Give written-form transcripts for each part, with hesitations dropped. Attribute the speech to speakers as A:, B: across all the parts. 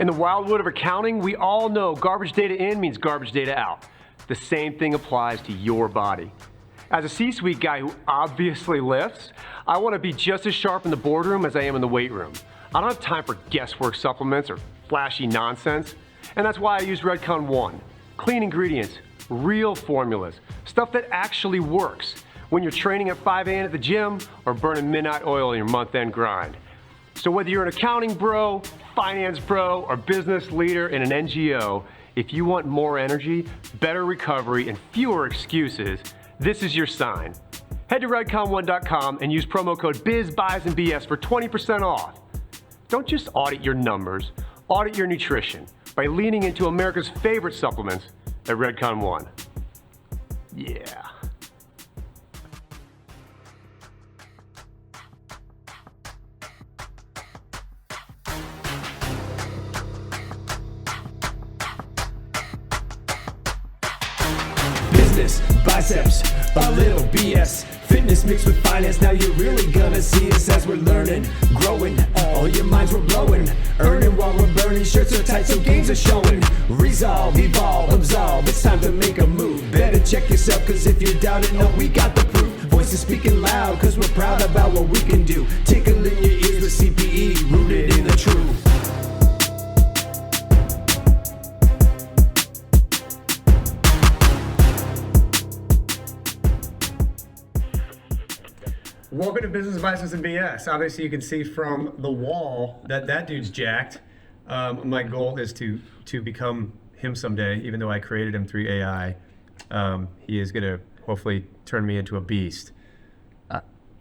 A: In the wildwood of accounting, we all know garbage data in means garbage data out. The same thing applies to your body. As a C-suite guy who obviously lifts, I want to be just as sharp in the boardroom as I am in the weight room. I don't have time for guesswork supplements or flashy nonsense, and that's why I use Redcon One. Clean ingredients, real formulas, stuff that actually works when you're training at 5 a.m. at the gym or burning midnight oil in your month-end grind. So whether you're an accounting bro, finance bro, or business leader in an NGO, if you want more energy, better recovery, and fewer excuses, this is your sign. Head to redcon1.com and use promo code BIZBIESandBS for 20% off. Don't just audit your numbers, audit your nutrition by leaning into America's favorite supplements at Redcon One. Yeah.
B: Biceps, a little BS. Fitness mixed with finance, now you're really gonna see us as we're learning, growing. All your minds we're blowing, earning while we're burning. Shirts are tight, so gains are showing. Resolve, evolve, absolve. It's time to make a move. Better check yourself, cause if you're doubting, no, we got the proof. Voices speaking loud, cause we're proud about what we can do. Tickling your ears with CPE, rooted in the truth.
A: Welcome to Business, Biceps, and BS. Obviously, you can see from the wall that dude's jacked. My goal is to become him someday, even though I created him through AI. He is going to hopefully turn me into a beast.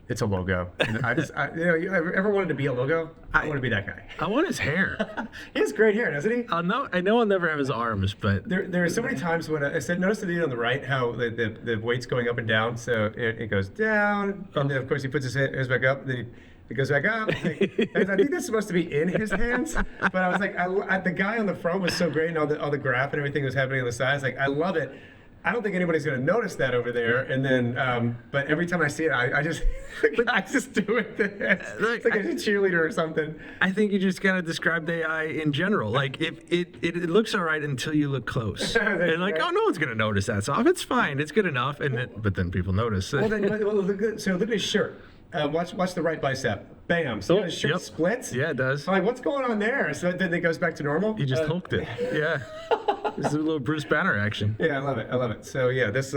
A: It's a logo. You know, ever wanted to be a logo? I want to be that guy.
C: I want his hair.
A: He has great hair, doesn't he?
C: I know I'll never have his arms, but
A: there are so many times when I said, notice the video on the right, how the weight's going up and down. So it goes down, and then of course he puts his hands back up, then it goes back up. And I think that's supposed to be in his hands, but I was like, the guy on the front was so great, and all the graph and everything was happening on the sides. Like, I love it. I don't think anybody's going to notice that over there. And then, but every time I see it, I just do it. It's like a cheerleader or something.
C: I think you just gotta describe the AI in general. Like, if it looks all right until you look close, and like, oh, no one's gonna notice that. So it's fine, it's good enough. But then people notice.
A: So look at his shirt. Watch the right bicep. Bam. So his shirt splits.
C: Yeah, it does.
A: So like, what's going on there? So then it goes back to normal.
C: You just hulked it. Yeah. This is a little Bruce Banner action.
A: Yeah, I love it. So yeah, this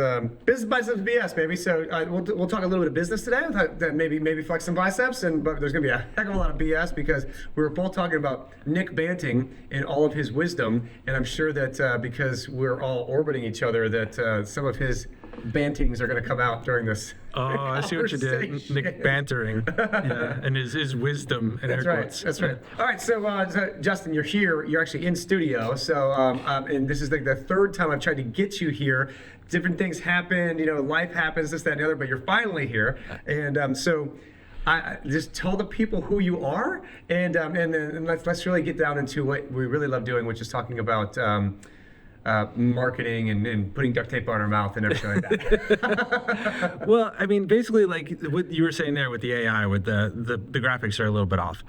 A: business, biceps, BS, baby. So we'll talk a little bit of business today. That maybe flex some biceps, but there's gonna be a heck of a lot of BS because we were both talking about Nick Banting and all of his wisdom, and I'm sure that because we're all orbiting each other, that some of his bantings are going to come out during this.
C: Oh, I see what you did. Nick bantering. Yeah, and his wisdom and
A: That's right. That's right. All right, so Justin, you're here. You're actually in studio. So, and this is like the third time I've tried to get you here. Different things happen. You know, life happens, this, that, and the other. But you're finally here. And so, I just tell the people who you are, and then let's really get down into what we really love doing, which is talking about. Marketing and putting duct tape on our mouth and everything like that.
C: Well, I mean, basically, like what you were saying there with the AI, with the graphics are a little bit off.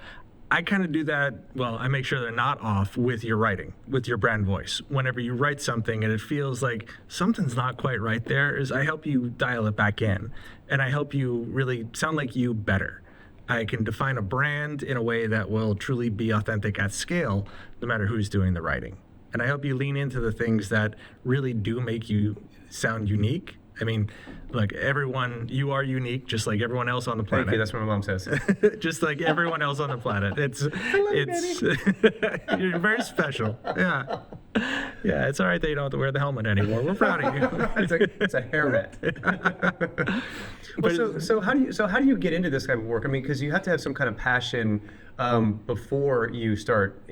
C: I kind of do that, well, I make sure they're not off with your writing, with your brand voice. Whenever you write something and it feels like something's not quite right there, is I help you dial it back in. And I help you really sound like you better. I can define a brand in a way that will truly be authentic at scale, no matter who's doing the writing. And I help you lean into the things that really do make you sound unique. I mean, look, you are unique, just like everyone else on the planet.
A: Thank you, that's what my mom says.
C: Just like everyone else on the planet. You're very special. Yeah. Yeah, it's all right that you don't have to wear the helmet anymore. We're proud of you.
A: It's a hairnet. Well, so how do you get into this kind of work? I mean, because you have to have some kind of passion before you start,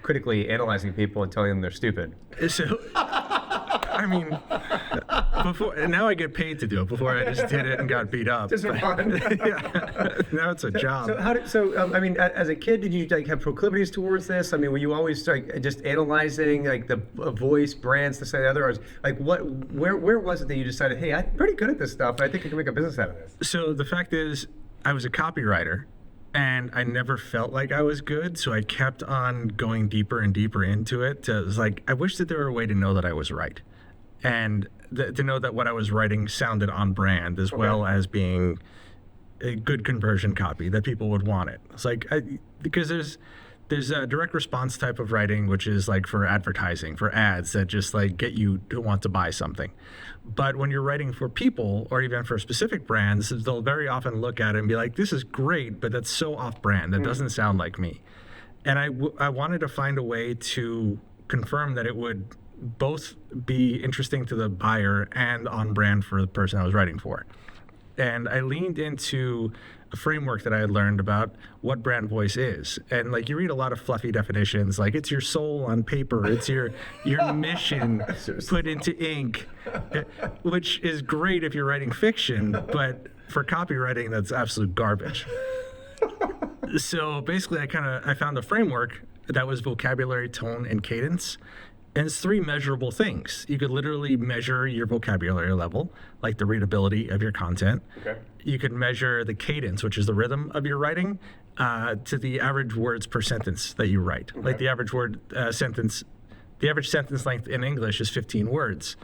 A: critically analyzing people and telling them they're stupid.
C: So, I mean, now I get paid to do it. Before I just did it and got beat up.
A: Just for fun.
C: Yeah. Now it's a job.
A: So I mean, as a kid, did you have proclivities towards this? I mean, were you always just analyzing the voice, brands, this, and the other? Or where was it that you decided, hey, I'm pretty good at this stuff, and I think I can make a business out of this?
C: So the fact is, I was a copywriter. and I never felt like I was good, so I kept on going deeper and deeper into it. It was like, I wish that there were a way to know that I was right, and to know that what I was writing sounded on brand, as well as being a good conversion copy, that people would want it. It's like, because there's a direct response type of writing, which is like for advertising, for ads that just like get you to want to buy something. But when you're writing for people, or even for specific brands, they'll very often look at it and be like, this is great, but that's so off brand. That doesn't sound like me. And I wanted to find a way to confirm that it would both be interesting to the buyer and on brand for the person I was writing for. And I leaned into a framework that I had learned about what brand voice is. And like, you read a lot of fluffy definitions, like it's your soul on paper, it's your mission put into ink, which is great if you're writing fiction, but for copywriting, that's absolute garbage. So basically, I found a framework that was vocabulary, tone, and cadence. And it's 3 measurable things. You could literally measure your vocabulary level, like the readability of your content.
A: Okay.
C: You could measure the cadence, which is the rhythm of your writing, to the average words per sentence that you write. Okay. Like the average the average sentence length in English is 15 words.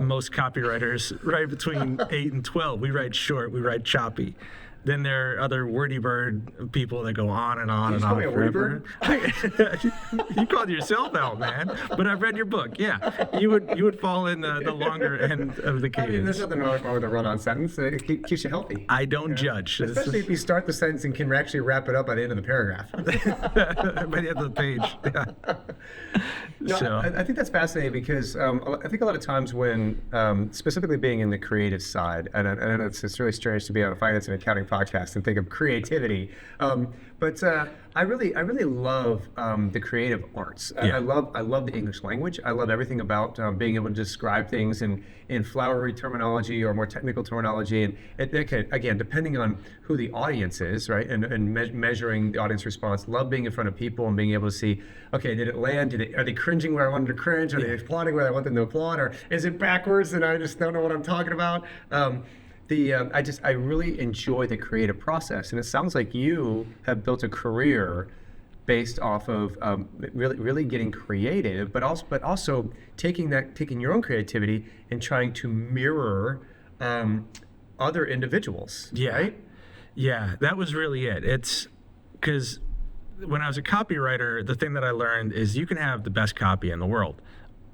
C: Most copywriters write between 8 and 12. We write short, we write choppy. Then there are other wordy bird people that go on and on and on forever. You called yourself out, man. But I've read your book. Yeah, you would fall in the longer end of the cadence.
D: I mean, there's nothing wrong with a run-on sentence. It keeps you healthy.
C: I don't judge.
D: Especially if you start the sentence and can actually wrap it up by the end of the paragraph.
C: By the end of the page. Yeah.
D: No,
C: So
D: I think that's fascinating because I think a lot of times when, specifically being in the creative side, and I know it's really strange to be on a finance and accounting podcast and think of creativity, but I really love the creative arts.
C: Yeah.
D: I love the English language. I love everything about being able to describe things in flowery terminology or more technical terminology. And again, depending on who the audience is, right, and measuring the audience response. Love being in front of people and being able to see, okay, did it land? Are they cringing where I wanted to cringe? Are they applauding where I want them to applaud? Or is it backwards and I just don't know what I'm talking about? I really enjoy the creative process, and it sounds like you have built a career based off of really getting creative, but also taking your own creativity and trying to mirror other individuals.
C: yeah,
D: right?
C: Yeah, that was really it. It's because when I was a copywriter, the thing that I learned is you can have the best copy in the world,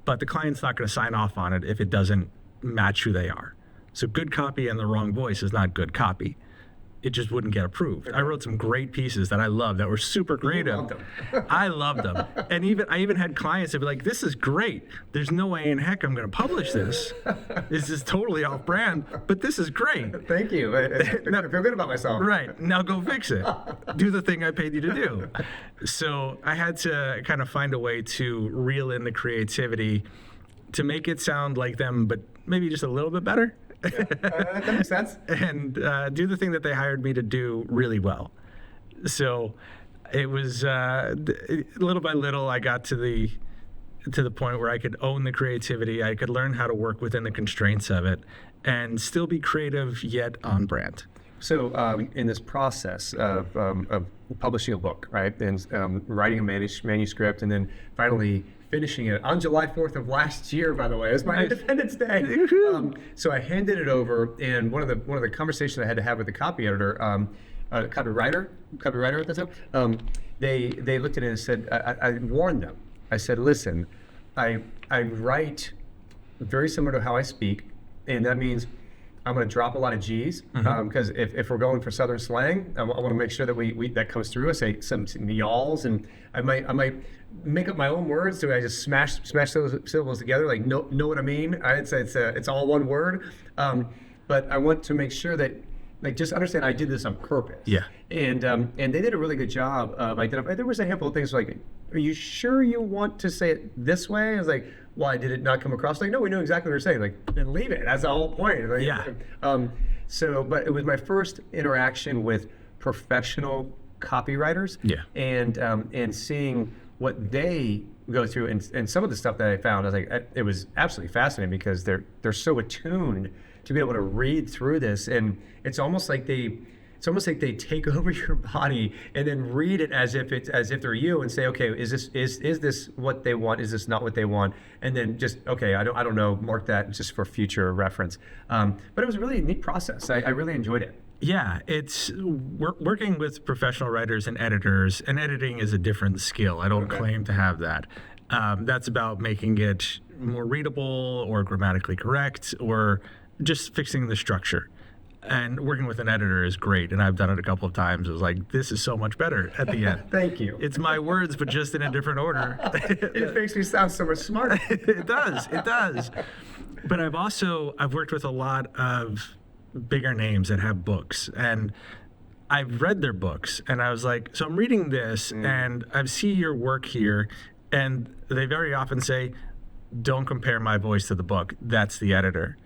C: but the client's not going to sign off on it if it doesn't match who they are. So good copy and the wrong voice is not good copy. It just wouldn't get approved. I wrote some great pieces that I loved that were super creative.
D: You loved them.
C: I loved them. And I even had clients that be like, this is great. There's no way in heck I'm going to publish this. This is totally off brand, but this is great.
D: Thank you. I feel good about myself.
C: Right. Now go fix it. Do the thing I paid you to do. So I had to kind of find a way to reel in the creativity to make it sound like them, but maybe just a little bit better.
D: That makes sense.
C: And do the thing that they hired me to do really well. So it was little by little, I got to the point where I could own the creativity. I could learn how to work within the constraints of it and still be creative yet on brand.
D: So in this process of publishing a book, right, and writing a manuscript, and then finally finishing it on July 4th of last year, by the way, it was my Independence Day. So I handed it over, and one of the conversations I had to have with the copy editor, copywriter at the time, they looked at it and said, I warned them. I said, listen, I write very similar to how I speak, and that means I'm going to drop a lot of G's because if we're going for Southern slang, I want to make sure that we that comes through. I say some y'alls, and I might make up my own words. So I just smash those syllables together, like know what I mean. I'd say it's all one word, but I want to make sure that just understand I did this on purpose.
C: Yeah.
D: And they did a really good job of identifying. There was a handful of things like, are you sure you want to say it this way? I was like, why did it not come across? Like, no, we know exactly what you're saying. Like, then leave it. That's the whole point. Like,
C: yeah.
D: But it was my first interaction with professional copywriters.
C: Yeah.
D: And seeing what they go through and some of the stuff that I found, I was like, it was absolutely fascinating because they're so attuned to be able to read through this, and it's almost like they it's almost like they take over your body and then read it as if they're you and say, okay, is this what they want? Is this not what they want? And then just, okay, I don't know, mark that just for future reference. But it was a really neat process. I really enjoyed it.
C: Yeah, it's working with professional writers and editors, and editing is a different skill. I don't claim to have that. That's about making it more readable or grammatically correct or just fixing the structure. And working with an editor is great, and I've done it a couple of times. It was like, this is so much better at the end.
D: Thank you.
C: It's my words, but just in a different order.
D: It makes me sound so much smarter.
C: It does. But I've worked with a lot of bigger names that have books, and I've read their books, and I was like, so I'm reading this and I see your work here, and they very often say, don't compare my voice to the book. That's the editor.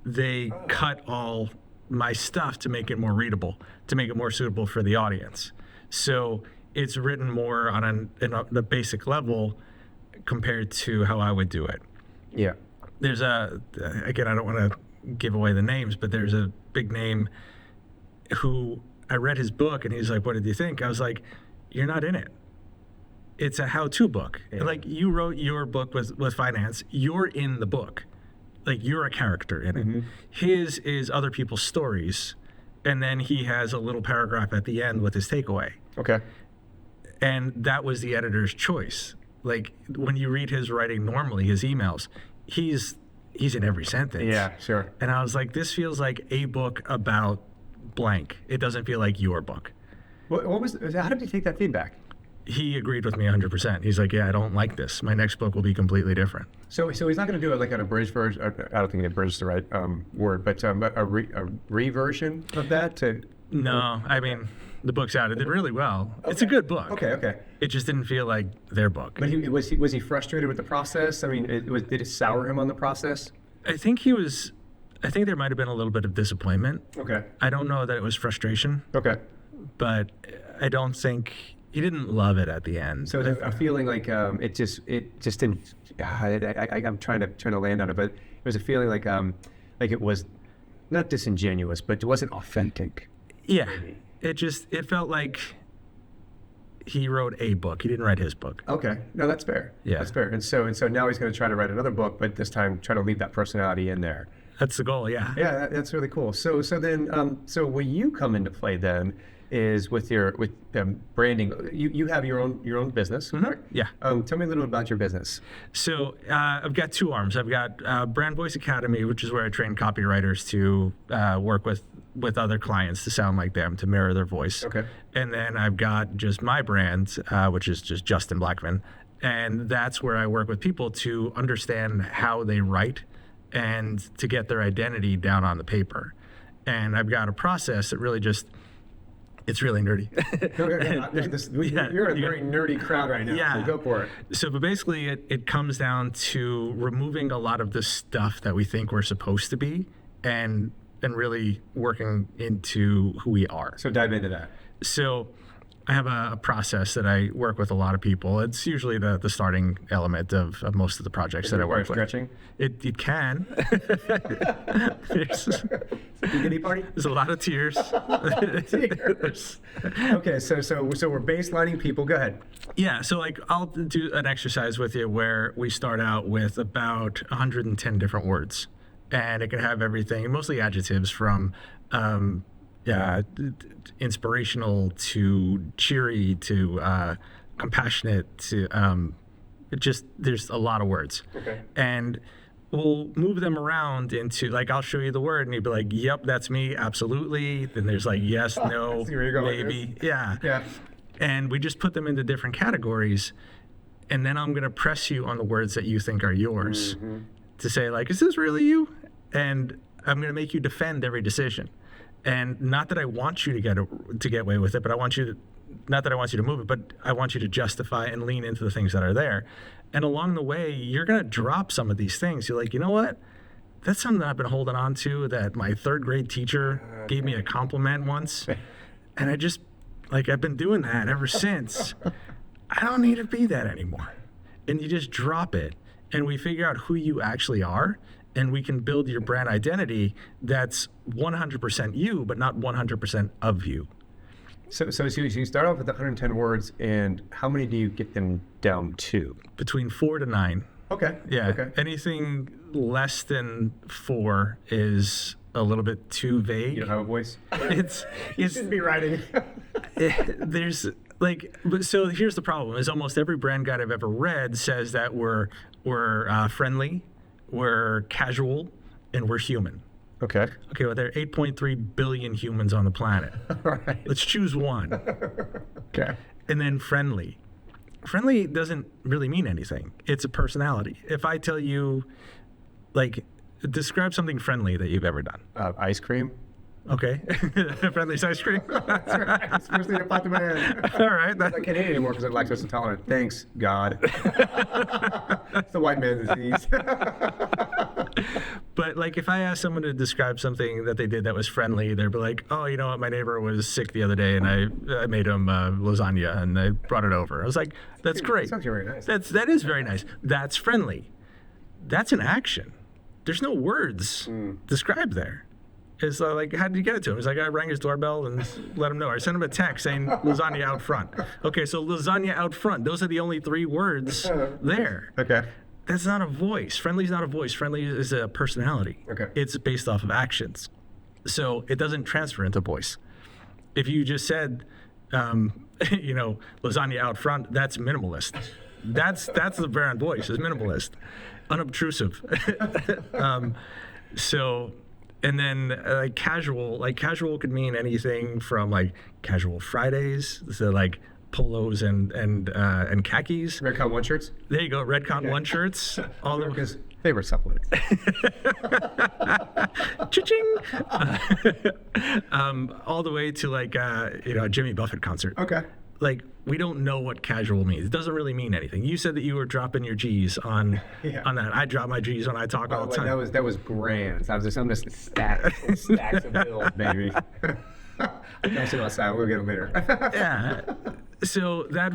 C: They cut all my stuff to make it more readable, to make it more suitable for the audience. So it's written more on the basic level compared to how I would do it.
D: Yeah.
C: There's again, I don't want to give away the names, but there's a big name who I read his book and he's like, what did you think? I was like, you're not in it. It's a how-to book. Yeah. Like, you wrote your book with finance. You're in the book. Like, you're a character in it. His is other people's stories. And then he has a little paragraph at the end with his takeaway.
D: Okay.
C: And that was the editor's choice. Like, when you read his writing normally, his emails, he's in every sentence.
D: Yeah, sure.
C: And I was like, this feels like a book about blank. It doesn't feel like your book.
D: How did you take that feedback?
C: He agreed with me 100%. He's like, yeah, I don't like this. My next book will be completely different.
D: So he's not going to do it like an abridged version. I don't think abridged is the right word, but a reversion of that to.
C: No, I mean, the book's out. It did really well. Okay. It's a good book.
D: Okay.
C: It just didn't feel like their book.
D: But was he frustrated with the process? I mean, did it sour him on the process?
C: I think there might have been a little bit of disappointment.
D: Okay.
C: I don't know that it was frustration.
D: Okay.
C: But I don't think he didn't love it at the end.
D: So a feeling like it just didn't. I'm trying to land on it, but it was a feeling like it was not disingenuous, but it wasn't authentic.
C: Yeah, it felt like he wrote a book. He didn't write his book.
D: Okay, no, that's fair.
C: Yeah,
D: that's fair. And so now he's going to try to write another book, but this time try to leave that personality in there.
C: That's the goal. Yeah.
D: Yeah, that's really cool. So then where you come into play then is with branding. You have your own business.
C: Mm-hmm. Yeah.
D: Tell me a little bit about your business.
C: So I've got two arms. I've got Brand Voice Academy, which is where I train copywriters to work with other clients to sound like them, to mirror their voice.
D: Okay.
C: And then I've got just my brand, which is just Justin Blackman, and that's where I work with people to understand how they write and to get their identity down on the paper. And I've got a process that really just. It's really nerdy.
D: You're a very nerdy crowd right now,
C: yeah.
D: So go for it.
C: So, but basically, it comes down to removing a lot of the stuff that we think we're supposed to be and really working into who we are.
D: So dive into that.
C: So I have a process that I work with a lot of people. It's usually the starting element of most of the projects that I work with.
D: Stretching?
C: It can.
D: Giggity party?
C: There's a lot of tears.
D: Okay, so we're baselining people. Go ahead.
C: Yeah, so like I'll do an exercise with you where we start out with about 110 different words. And it can have everything, mostly adjectives from inspirational to cheery to compassionate to there's a lot of words.
D: Okay.
C: And we'll move them around into, like, I'll show you the word and you'd be like, yep, that's me, absolutely. Then there's like, yes, no, maybe. Yeah. And we just put them into different categories. And then I'm going to press you on the words that you think are yours to say, like, is this really you? And I'm going to make you defend every decision. And not that I want you to get away with it, but not that I want you to move it, but I want you to justify and lean into the things that are there. And along the way, you're going to drop some of these things. You're like, you know what? That's something that I've been holding on to, that my third grade teacher gave me a compliment once. And I've been doing that ever since. I don't need to be that anymore. And you just drop it. And we figure out who you actually are. and we can build your brand identity that's 100% you, but not 100% of you.
D: So you start off with 110 words, and how many do you get them down to?
C: Between 4 to 9.
D: Okay.
C: Yeah.
D: Okay.
C: Anything less than 4 is a little bit too vague.
D: You don't have a voice?
C: It's
D: Shouldn't be writing.
C: there's like, but so here's the problem: is almost every brand guide I've ever read says that we're friendly, we're casual, and we're human.
D: Okay.
C: Okay, well, there are 8.3 billion humans on the planet.
D: All right.
C: Let's choose one.
D: Okay.
C: And then friendly. Friendly doesn't really mean anything. It's a personality. If I tell you, like, describe something friendly that you've ever done.
D: Ice cream.
C: Okay. Friendly's ice cream.
D: That's right. It's the first thing that popped in my head.
C: All right.
D: I can't eat it anymore because I'm lactose intolerant. Thanks, God. It's the white man's disease.
C: But like, if I asked someone to describe something that they did that was friendly, they'd be like, "Oh, you know what? My neighbor was sick the other day, and I made him lasagna, and I brought it over." I was like, "That's great.
D: Sounds very nice.
C: That is very nice. That's friendly. That's an action. There's no words described there." It's like, how did you get it to him? It's like, I rang his doorbell and let him know. I sent him a text saying lasagna out front. Okay, so lasagna out front. Those are the only 3 words there.
D: Okay.
C: That's not a voice. Friendly is not a voice. Friendly is a personality.
D: Okay.
C: It's based off of actions. So it doesn't transfer into voice. If you just said, lasagna out front, that's minimalist. That's the brand voice, is minimalist. Unobtrusive. And then casual could mean anything from like casual Fridays, so like polos and khakis.
D: Red Con 1 shirts?
C: There you go, red con 1 shirts. All the
D: Because they were supplements.
C: cha-ching. All the way to like a Jimmy Buffett concert.
D: Okay.
C: Like, we don't know what casual means. It doesn't really mean anything. You said that you were dropping your G's on that. I drop my G's when I talk all the time.
D: That was grand. I'm just stacks of bills, baby. I'll sit outside. We'll get them later.
C: Yeah. So that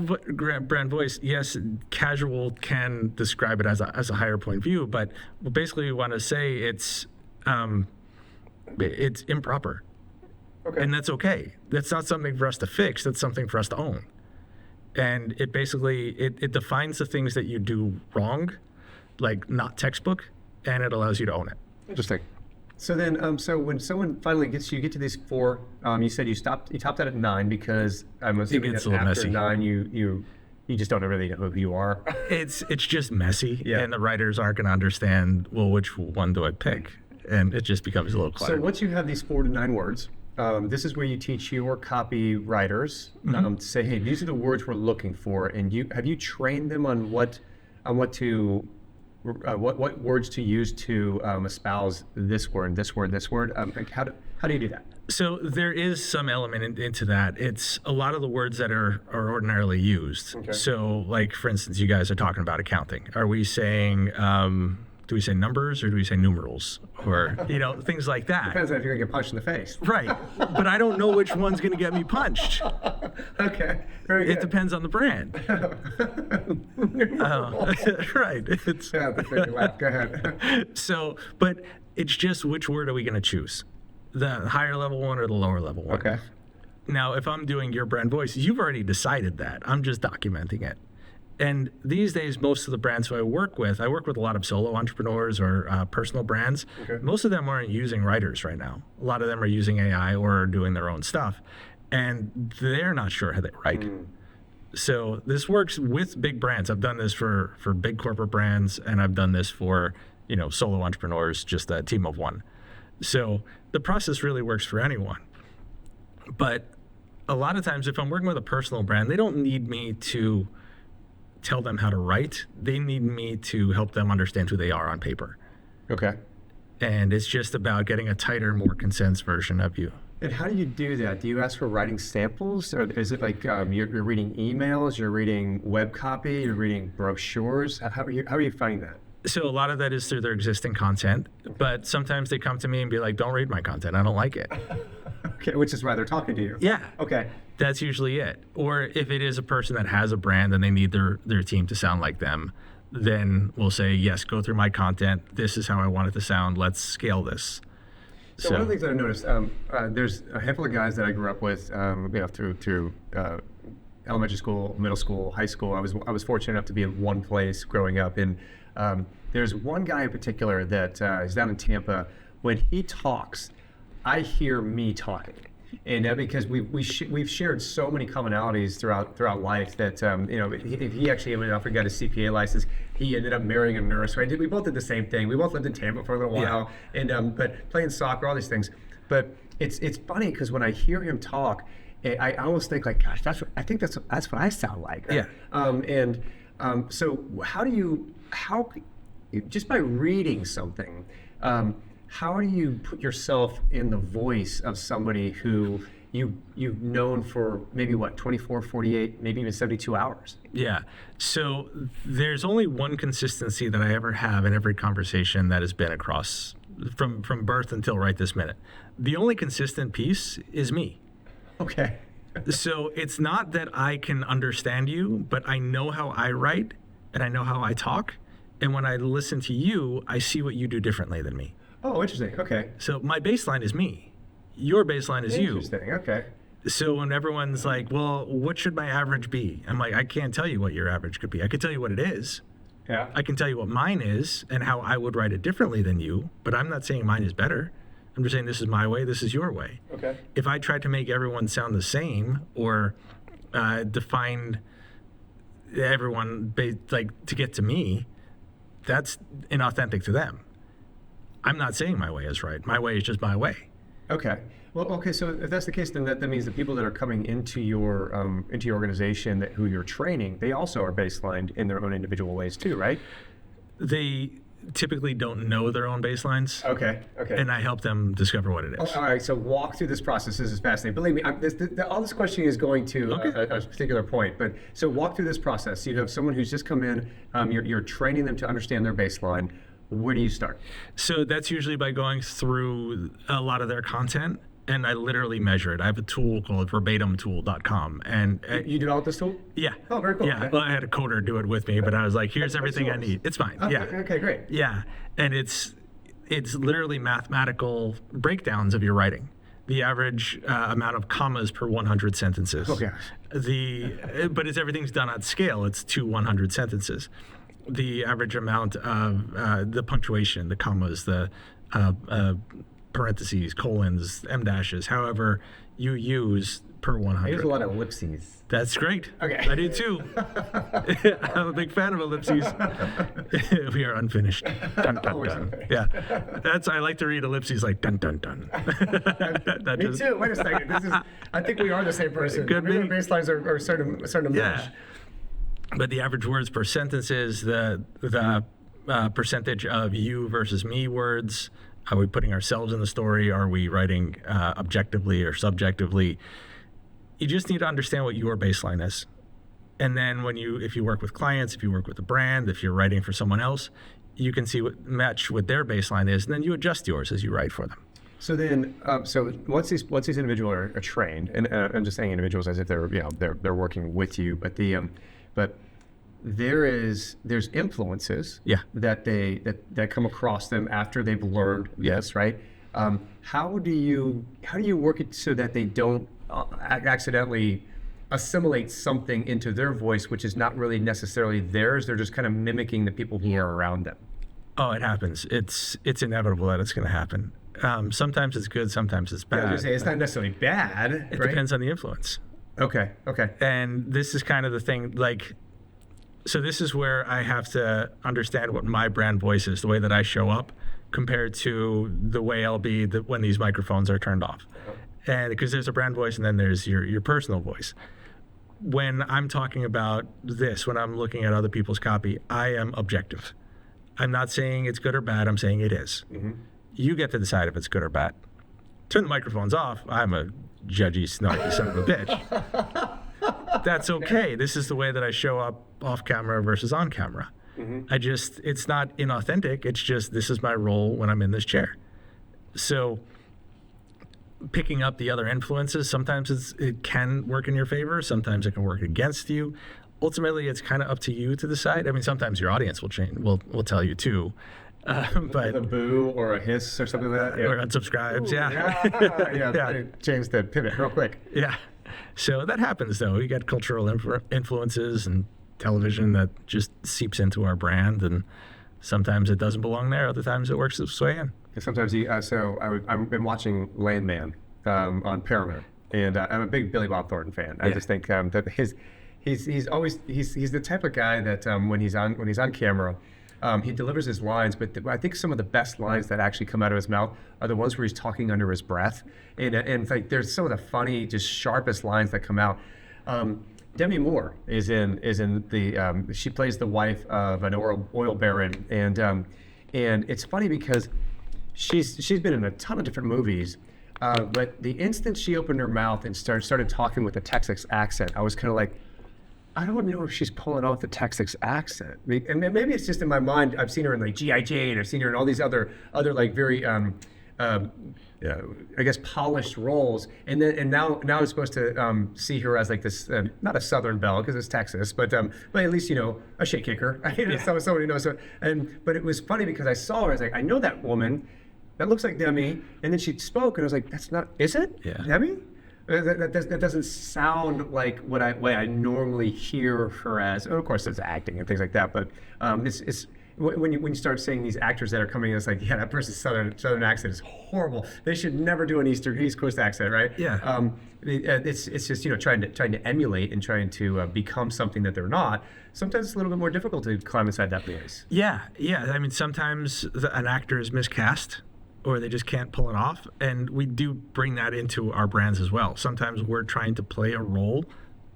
C: brand voice, yes, casual can describe it as a higher point view, but basically we want to say it's improper.
D: Okay.
C: And that's okay. That's not something for us to fix. That's something for us to own. And it basically, it defines the things that you do wrong, like not textbook, and it allows you to own it.
D: Interesting. So then, so when someone finally get to these 4, you said you topped out at 9 because I'm assuming
C: gets
D: that
C: a little
D: after
C: messy.
D: 9 you just don't really know who you are.
C: It's just messy,
D: Yeah.
C: and the writers aren't going to understand, well, which one do I pick? And it just becomes a little
D: So
C: cluttered.
D: once you have these 4 to 9 words, this is where you teach your copywriters to say, hey, these are the words we're looking for, and have you trained them on what words to use to espouse this word, this word, this word? Like how do you do that?
C: So there is some element into that. It's a lot of the words that are ordinarily used.
D: Okay.
C: So, like, for instance, you guys are talking about accounting. Are we saying, do we say numbers or do we say numerals? Or, things like that.
D: Depends on if you're gonna get punched in the face.
C: Right. But I don't know which one's going to get me punched.
D: Okay, very good.
C: It depends on the brand. Right. It's,
D: Yeah, that's making me laugh. Go ahead.
C: so, but it's just which word are we going to choose? The higher level one or the lower level one?
D: Okay.
C: Now, if I'm doing your brand voice, you've already decided that. I'm just documenting it. And these days, most of the brands who I work with a lot of solo entrepreneurs or personal brands.
D: Okay.
C: Most of them aren't using writers right now. A lot of them are using AI or doing their own stuff. And they're not sure how they write. So this works with big brands. I've done this for big corporate brands, and I've done this for, solo entrepreneurs, just a team of 1. So the process really works for anyone. But a lot of times, if I'm working with a personal brand, they don't need me to tell them how to write. They need me to help them understand who they are on paper.
D: Okay.
C: And it's just about getting a tighter, more condensed version of you.
D: And how do you do that? Do you ask for writing samples, or is it like you're reading emails, you're reading web copy, you're reading brochures? How are you finding that?
C: So a lot of that is through their existing content, but sometimes they come to me and be like, don't read my content, I don't like it.
D: Okay, which is why they're talking to you.
C: Yeah.
D: Okay.
C: That's usually it. Or if it is a person that has a brand and they need their team to sound like them, then we'll say, yes, go through my content. This is how I want it to sound. Let's scale this.
D: So one of the things that I noticed, there's a handful of guys that I grew up with, through elementary school, middle school, high school. I was fortunate enough to be in one place growing up, and there's one guy in particular that is down in Tampa. When he talks, I hear me talking, and because we've shared so many commonalities throughout life that he actually ended up got his CPA license. He ended up marrying a nurse, right? We both did the same thing. We both lived in Tampa for a little while, and but playing soccer, all these things. But it's funny because when I hear him talk, I almost think like, gosh, that's what I sound like. Right?
C: Yeah.
D: So how just by reading something, how do you put yourself in the voice of somebody who you've known for maybe 24, 48, maybe even 72 hours?
C: Yeah. So there's only one consistency that I ever have in every conversation that has been across from birth until right this minute. The only consistent piece is me.
D: Okay.
C: So it's not that I can understand you, but I know how I write and I know how I talk. And when I listen to you, I see what you do differently than me.
D: Oh, interesting. Okay.
C: So my baseline is me. Your baseline is you.
D: Interesting. Okay.
C: So when everyone's like, well, what should my average be? I'm like, I can't tell you what your average could be. I could tell you what it is.
D: Yeah.
C: I can tell you what mine is and how I would write it differently than you, but I'm not saying mine is better. I'm just saying this is my way, this is your way.
D: Okay.
C: If I tried to make everyone sound the same or define everyone to get to me, that's inauthentic to them. I'm not saying my way is right. My way is just my way.
D: Okay. Well, okay. So if that's the case, then that means the people that are coming into your organization, who you're training, they also are baselined in their own individual ways too, right?
C: They typically don't know their own baselines.
D: Okay.
C: And I help them discover what it is.
D: All right. So walk through this process. This is fascinating. Believe me, all this questioning is going to a particular point. But so walk through this process. You have someone who's just come in. You're training them to understand their baseline. Where do you start?
C: So that's usually by going through a lot of their content, and I literally measure it. I have a tool called verbatimtool.com. And
D: you developed this tool?
C: Yeah.
D: Oh, very cool.
C: Yeah.
D: Okay.
C: Well, I had a coder do it with me, but I was like, here's everything I need. It's fine.
D: Okay,
C: yeah.
D: Okay, great.
C: Yeah. And it's literally mathematical breakdowns of your writing. The average amount of commas per 100 sentences.
D: Okay.
C: But everything's done at scale. It's 2 100 sentences. The average amount of the punctuation, the commas, the parentheses, colons, em dashes, however you use per 100.
D: I use a lot of ellipses.
C: That's great.
D: Okay.
C: I do too. I'm a big fan of ellipses. We are unfinished. Dun, dun, dun. Yeah. I like to read ellipses like dun dun dun.
D: Me too. Wait a second. I think we are the same person.
C: Could be.
D: Our baselines are starting to match.
C: Yeah. But the average words per sentence is the percentage of you versus me words. Are we putting ourselves in the story? Are we writing objectively or subjectively? You just need to understand what your baseline is. And then if you work with clients, if you work with a brand, if you're writing for someone else, you can see what match what their baseline is, and then you adjust yours as you write for them.
D: So then, once these individuals are trained, and I'm just saying individuals as if they're working with you, but there's influences that come across them after they've learned this, right? How do you work it so that they don't accidentally assimilate something into their voice, which is not really necessarily theirs? They're just kind of mimicking the people who are around them.
C: Oh, it happens. It's inevitable that it's going to happen. Sometimes it's good, sometimes it's bad.
D: Yeah, I was gonna say, it's not necessarily bad.
C: It depends on the influence.
D: Okay.
C: And this is kind of the thing, so this is where I have to understand what my brand voice is, the way that I show up, compared to the way I'll be when these microphones are turned off. And because there's a brand voice and then there's your personal voice. When I'm talking about this, when I'm looking at other people's copy, I am objective. I'm not saying it's good or bad, I'm saying it is. Mm-hmm. You get to decide if it's good or bad. Turn the microphones off, I'm a judgy, snarky son of a bitch. That's okay. This is the way that I show up off camera versus on camera. Mm-hmm. It's not inauthentic. It's just, this is my role when I'm in this chair. So picking up the other influences, sometimes it can work in your favor. Sometimes it can work against you. ultimately it's kind of up to you to decide. I mean, sometimes your audience will change, will tell you too. But
D: a boo or a hiss or something like that. Yeah.
C: or unsubscribes,
D: Yeah. Change the pivot real quick.
C: Yeah. So that happens though. You got cultural influences and television that just seeps into our brand, and sometimes it doesn't belong there. Other times it works its way in.
D: And sometimes I've been watching Landman on Paramount, and I'm a big Billy Bob Thornton fan. I just think that he's the type of guy that when he's on camera, he delivers his lines. But I think some of the best lines that actually come out of his mouth are the ones where he's talking under his breath, and like there's some of the funny, just sharpest lines that come out. Demi Moore is in the she plays the wife of an oil baron, and it's funny because she's been in a ton of different movies, but the instant she opened her mouth and started talking with a Texas accent, I was kind of like, I don't know if she's pulling off the Texas accent. And maybe it's just in my mind. I've seen her in like G.I. Jane. I've seen her in all these other like very I guess polished roles, and now I'm supposed to see her as like this not a Southern belle because it's Texas, but at least a shit kicker. Somebody knows. But it was funny because I saw her. I was like, I know that woman. That looks like Demi. And then she spoke, and I was like, that's not. Is it?
C: Yeah.
D: Demi? That doesn't sound like what I normally hear her as. And of course, it's acting and things like that. But it's when you start seeing these actors that are coming in, it's like, yeah, that person's southern accent is horrible. They should never do an East Coast accent, right?
C: Yeah.
D: It's just trying to emulate and trying to become something that they're not. Sometimes it's a little bit more difficult to climb inside that voice.
C: Yeah. I mean, sometimes an actor is miscast, or they just can't pull it off, and we do bring that into our brands as well. Sometimes we're trying to play a role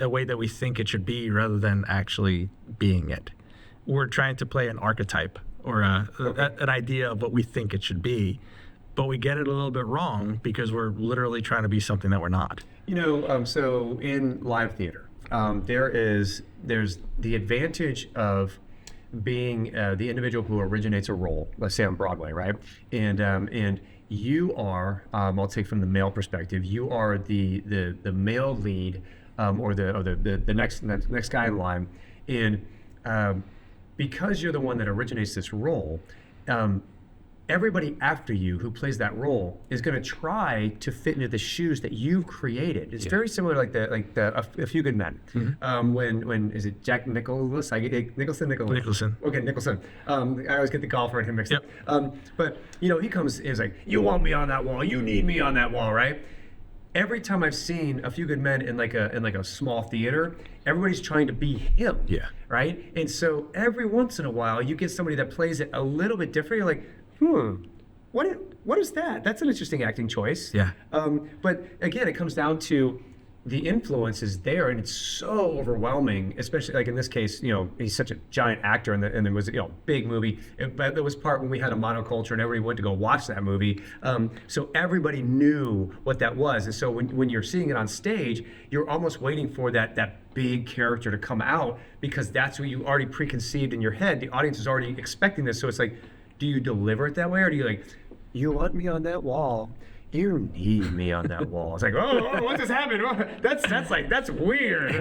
C: a way that we think it should be rather than actually being it. We're trying to play an archetype or an idea of what we think it should be, but we get it a little bit wrong because we're literally trying to be something that we're not.
D: So in live theater, there's the advantage of being the individual who originates a role, let's say on Broadway, right? And you are, I'll take from the male perspective, you are the male lead or the next guy in line, and because you're the one that originates this role, everybody after you who plays that role is going to try to fit into the shoes that you've created. It's very similar like A Few Good Men. Mm-hmm. When is it Jack Nicholson?
C: Nicholson.
D: Okay, Nicholson. I always get the golfer and him mixed up. But he comes, is like, you want me on that wall, you need me on that wall, right? Every time I've seen A Few Good Men in like a small theater, everybody's trying to be him. Yeah. Right? And so every once in a while, you get somebody that plays it a little bit different. You're like, what is that? That's an interesting acting choice.
C: Yeah.
D: But again, it comes down to the influence is there, and it's so overwhelming, especially like in this case, he's such a giant actor, and it was big movie. But there was part when we had a monoculture and everybody went to go watch that movie, so everybody knew what that was. And so when you're seeing it on stage, you're almost waiting for that big character to come out because that's what you already preconceived in your head. The audience is already expecting this, so it's like, do you deliver it that way, or do you like, you want me on that wall? You need me on that wall. It's like, oh, what just happened? That's weird.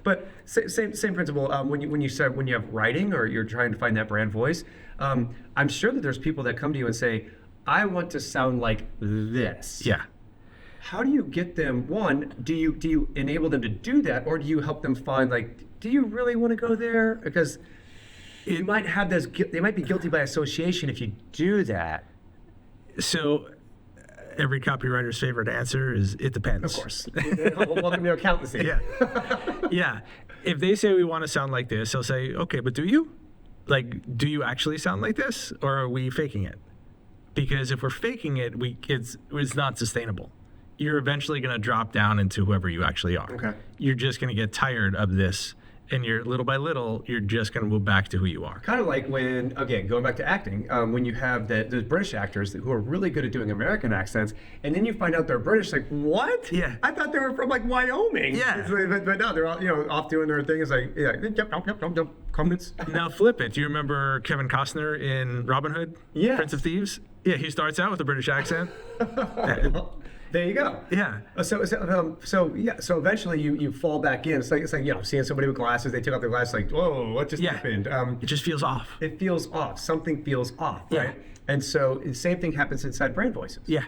D: But same principle. When you have writing or you're trying to find that brand voice, I'm sure that there's people that come to you and say, I want to sound like this.
C: Yeah.
D: How do you get them? One, do you enable them to do that, or do you help them find do you really want to go there? Because you might have this. They might be guilty by association if you do that.
C: So. Every copywriter's favorite answer is it depends.
D: Of course. Welcome to accountancy.
C: Yeah. Yeah. If they say we want to sound like this, they'll say, okay, but do you? Do you actually sound like this, or are we faking it? Because if we're faking it, it's not sustainable. You're eventually going to drop down into whoever you actually are.
D: Okay.
C: You're just going to get tired of this. And you're little by little, you're just going to move back to who you are.
D: Kind of like when, again, going back to acting, when you have the British actors who are really good at doing American accents, and then you find out they're British, like, what?
C: Yeah.
D: I thought they were from Wyoming.
C: Yeah.
D: But no, they're all off doing their thing. It's like, comments.
C: Now flip it. Do you remember Kevin Costner in Robin Hood?
D: Yes.
C: Prince of Thieves? Yeah, he starts out with a British accent.
D: There you go.
C: Yeah.
D: So eventually you fall back in. It's like seeing somebody with glasses. They took off their glasses. Like, whoa, what just happened?
C: It just feels off.
D: It feels off. Something feels off,
C: Yeah.
D: right? And so the same thing happens inside brand voices.
C: Yeah.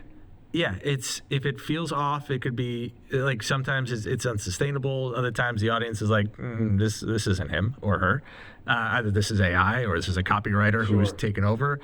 C: Yeah, if it feels off, it could be like sometimes it's unsustainable. Other times the audience is like, this isn't him or her. Either this is AI or this is a copywriter who's taken over.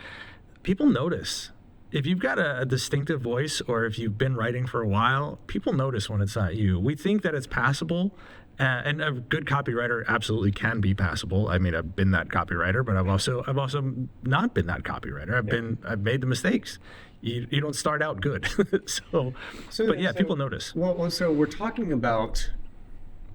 C: People notice. If you've got a distinctive voice or if you've been writing for a while, people notice when it's not you. We think that it's passable. And a good copywriter absolutely can be passable. I mean, I've been that copywriter, but I've also not been that copywriter. I've made the mistakes. You don't start out good. so people notice.
D: Well, so we're talking about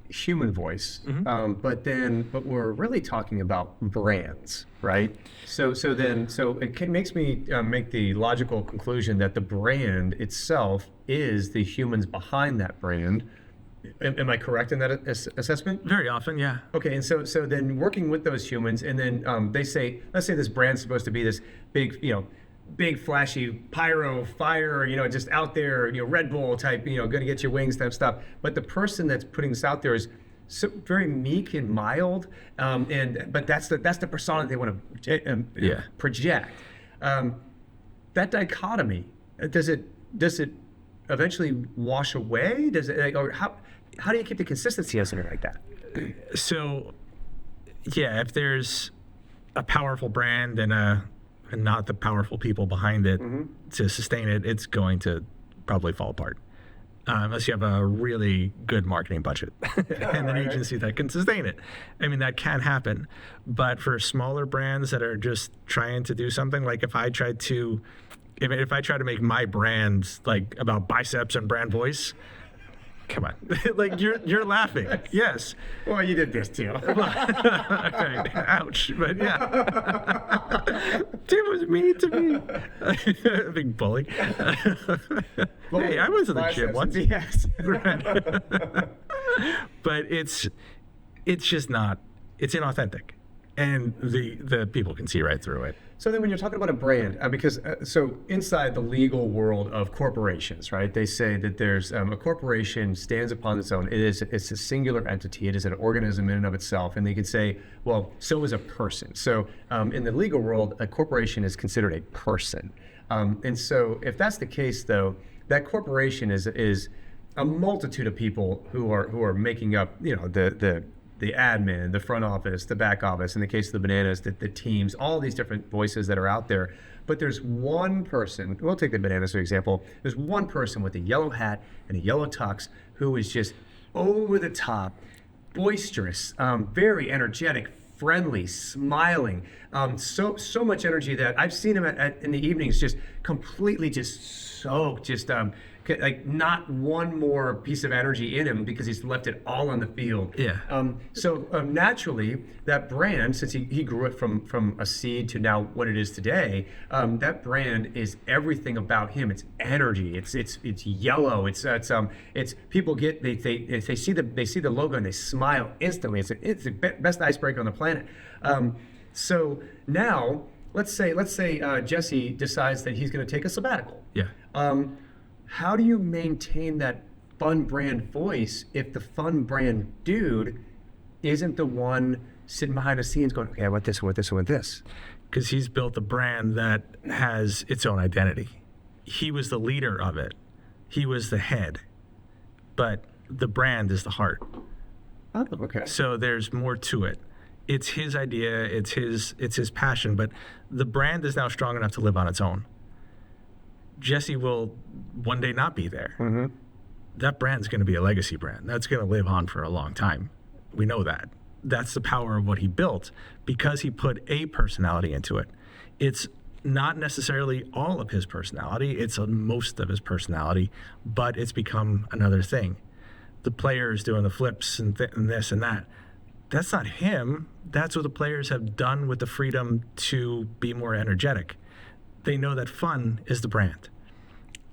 D: human voice, but we're really talking about brands, right? So it makes me make the logical conclusion that the brand itself is the humans behind that brand. Am I correct in that assessment?
C: Very often, yeah.
D: Okay, and so then working with those humans, and then let's say this brand's supposed to be this big, big flashy pyro fire, just out there, Red Bull type, gonna get your wings type stuff. But the person that's putting this out there is very meek and mild, but that's the persona they want to project. That dichotomy, does it eventually wash away? Does it, or how do you keep the consistency of something like that?
C: So, yeah, if there's a powerful brand and not the powerful people behind it to sustain it, it's going to probably fall apart. Unless you have a really good marketing budget and an agency that can sustain it. I mean, that can happen. But for smaller brands that are just trying to do something, like if I try to make my brand like about biceps and brand voice, come on, like you're laughing. Yes.
D: Well, you did this too.
C: Okay. Ouch. But yeah. Tim was mean to me. Big bully. Hey, I went to the gym once.
D: Yes.
C: But it's just not. It's inauthentic, and the people can see right through it.
D: So then when you're talking about a brand, because so inside the legal world of corporations, right, they say that there's a corporation stands upon its own. It's a singular entity. It is an organism in and of itself. And they could say, well, so is a person. So in the legal world, a corporation is considered a person. And so if that's the case, though, that corporation is a multitude of people who are making up, the admin, the front office, the back office, in the case of the bananas, the teams, all these different voices that are out there. But there's one person, we'll take the bananas for example, there's one person with a yellow hat and a yellow tux who is just over the top, boisterous, very energetic, friendly, smiling, so much energy that I've seen him in the evenings just completely just soaked, just like not one more piece of energy in him because he's left it all on the field.
C: Yeah.
D: So naturally, that brand, since he grew it from a seed to now what it is today, that brand is everything about him. It's energy. It's yellow. It's people get they see the logo and they smile instantly. It's the best icebreaker on the planet. So now let's say Jesse decides that he's going to take a sabbatical.
C: Yeah.
D: How do you maintain that fun brand voice if the fun brand dude isn't the one sitting behind the scenes going, okay, I want this, I want this, I want this?
C: Because he's built a brand that has its own identity. He was the leader of it. He was the head. But the brand is the heart.
D: Oh, okay.
C: So there's more to it. It's his idea, it's his passion, but the brand is now strong enough to live on its own. Jesse will one day not be there. Mm-hmm. That brand's going to be a legacy brand. That's going to live on for a long time. We know that. That's the power of what he built because he put a personality into it. It's not necessarily all of his personality. It's most of his personality, but it's become another thing. The players doing the flips and this and that. That's not him. That's what the players have done with the freedom to be more energetic. They know that fun is the brand.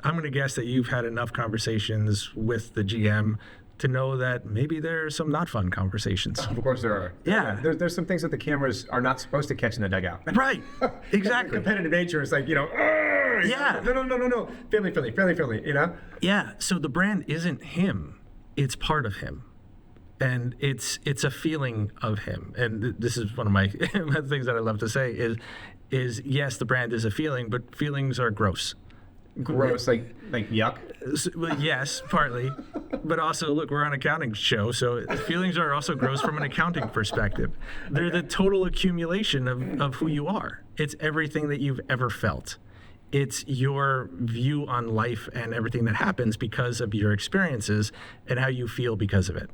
C: I'm going to guess that you've had enough conversations with the GM to know that maybe there are some not fun conversations.
D: Of course there are.
C: Yeah.
D: There's some things that the cameras are not supposed to catch in the dugout.
C: Right. Exactly.
D: Competitive nature is like, friendly.
C: Yeah.
D: No. Family friendly, you know?
C: Yeah. So the brand isn't him. It's part of him. And it's a feeling of him. And this is one of my things that I love to say is yes, the brand is a feeling, but feelings are gross.
D: Gross, like yuck.
C: Well, yes, partly, but also look, we're on an accounting show, so feelings are also gross from an accounting perspective. They're the total accumulation of who you are. It's everything that you've ever felt. It's your view on life and everything that happens because of your experiences and how you feel because of it.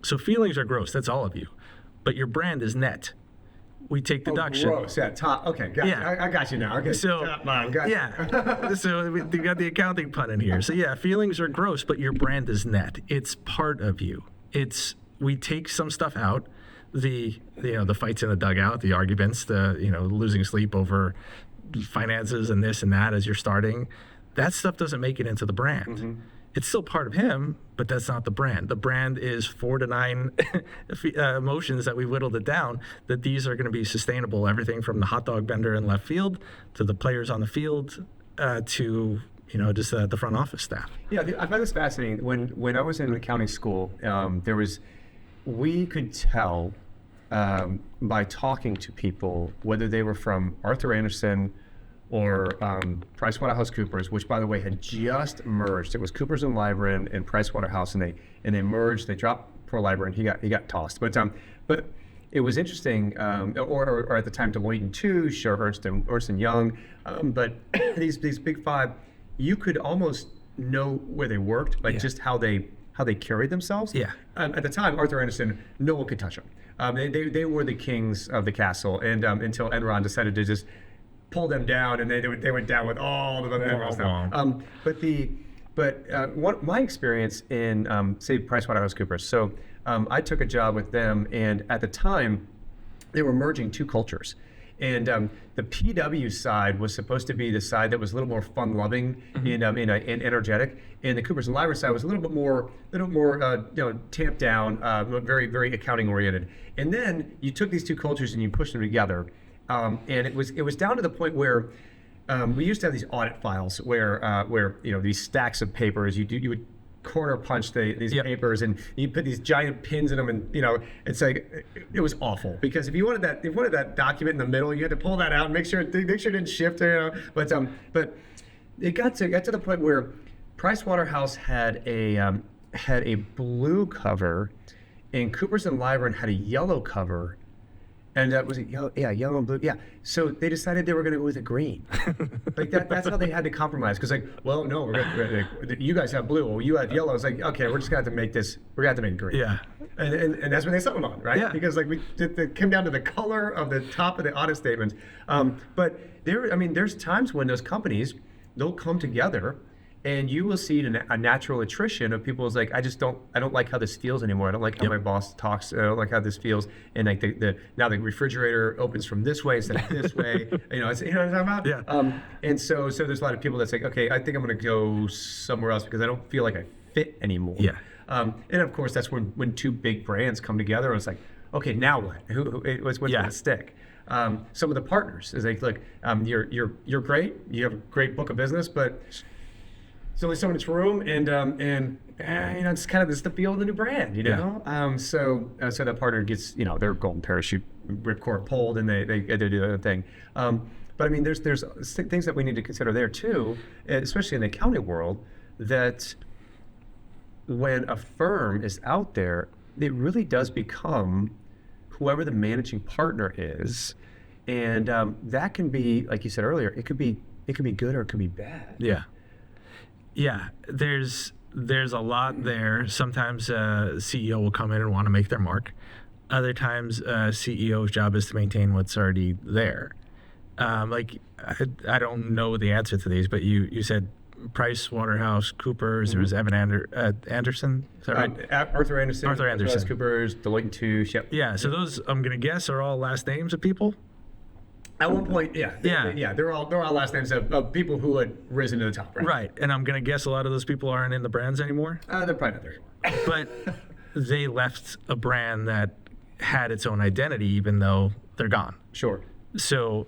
C: So feelings are gross. That's all of you, but your brand is net. We take deduction.
D: Gross. Yeah. Top. Okay. I got you now. Okay.
C: So,
D: got
C: yeah. So you got the accounting pun in here. So yeah, feelings are gross, but your brand is net. It's part of you. We take some stuff out, the fights in the dugout, the arguments, the losing sleep over finances and this and that as you're starting. That stuff doesn't make it into the brand. Mm-hmm. It's still part of him, but that's not the brand. The brand is 4 to 9 emotions that we whittled it down, that these are going to be sustainable. Everything from the hot dog vendor in left field to the players on the field to just the front office staff.
D: Yeah, I find this fascinating. When I was in accounting school, we could tell by talking to people whether they were from Arthur Andersen or PricewaterhouseCoopers, which by the way had just merged. It was Coopers and Lybrand and Pricewaterhouse, and they merged. They dropped poor Lybrand. He got tossed. But it was interesting. Or at the time Deloitte and Touche or Ernst and Young. But these big five, you could almost know where they worked, like just how they carried themselves.
C: Yeah.
D: At the time, Arthur Andersen, no one could touch them. They were the kings of the castle, and until Enron decided to just pull them down, and they went down with all of the stuff. My experience in say PricewaterhouseCoopers. So I took a job with them, and at the time, they were merging two cultures. And the PW side was supposed to be the side that was a little more fun-loving and energetic, and the Coopers and Lybrand side was a little more tamped down, very very accounting-oriented. And then you took these two cultures and you pushed them together, and it was down to the point where we used to have these audit files where these stacks of papers you would corner punch these papers, and you put these giant pins in them, and it's like it was awful, because if you wanted that document in the middle, you had to pull that out and make sure it didn't shift, but it got to the point where Pricewaterhouse had a blue cover and Coopers and Lybrand had a yellow cover. And was it yellow? Yeah, yellow and blue. Yeah. So they decided they were going to go with a green. Like that's how they had to compromise. Because no, you guys have blue. Well, you have yellow. It's like, okay, we're just going to have to make this. We're going to have to make it green.
C: Yeah.
D: And that's what they settled on, right?
C: Yeah.
D: Because it came down to the color of the top of the audit statement. But there's times when those companies, they'll come together, and you will see a natural attrition of people. Is like, I don't like how this feels anymore. I don't like how my boss talks. I don't like how this feels. And like now the refrigerator opens from this way instead of this way. You know what I'm talking about?
C: Yeah.
D: And so there's a lot of people that's like, okay, I think I'm going to go somewhere else because I don't feel like I fit anymore.
C: Yeah.
D: And of course, that's when two big brands come together. And it's like, okay, now what? What's going to stick? Some of the partners is like, look, you're great. You have a great book of business, but there's only so much room, and it's kind of the feel of the new brand,
C: Yeah.
D: So that partner gets their golden parachute ripcord pulled, and they do the other thing. But there's things that we need to consider there too, especially in the accounting world, that when a firm is out there, it really does become whoever the managing partner is, and that can be, like you said earlier, it could be good or it could be bad.
C: Yeah. Yeah, there's a lot there. Sometimes a CEO will come in and want to make their mark. Other times, a CEO's job is to maintain what's already there. I don't know the answer to these, but you said PricewaterhouseCoopers. There was Evan Anderson. Is that right?
D: Arthur Andersen.
C: PricewaterhouseCoopers,
D: Deloitte and Touche. Yep.
C: Yeah. So those, I'm gonna guess, are all last names of people.
D: At one point, yeah. They're all last names of people who had risen to the top, right?
C: Right, and I'm gonna guess a lot of those people aren't in the brands anymore.
D: They're probably not there anymore.
C: But they left a brand that had its own identity, even though they're gone.
D: Sure.
C: So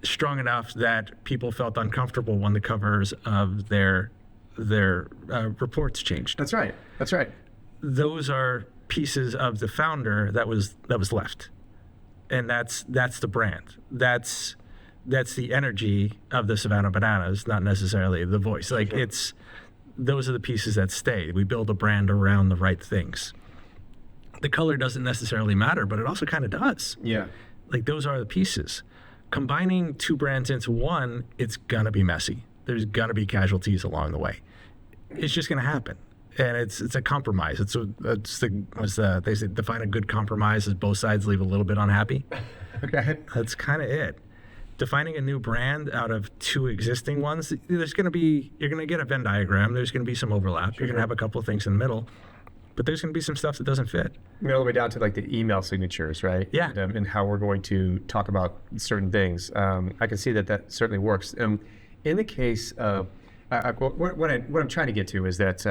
C: strong enough that people felt uncomfortable when the covers of their reports changed.
D: That's right. That's right.
C: Those are pieces of the founder that was left, and that's the brand. That's the energy of the Savannah Bananas, not necessarily the voice. Like those are the pieces that stay. We build a brand around the right things. The color doesn't necessarily matter, but it also kind of does.
D: Yeah.
C: Like those are the pieces. Combining two brands into one, it's gonna be messy. There's gonna be casualties along the way. It's just gonna happen, and it's a compromise. They say define a good compromise as both sides leave a little bit unhappy.
D: Okay.
C: That's kind of it. Defining a new brand out of two existing ones, you're gonna get a Venn diagram. There's gonna be some overlap. You're gonna have a couple of things in the middle, but there's gonna be some stuff that doesn't fit.
D: All the way down to like the email signatures, right?
C: Yeah.
D: And how we're going to talk about certain things. I can see that certainly works. In the case of, what I'm trying to get to is that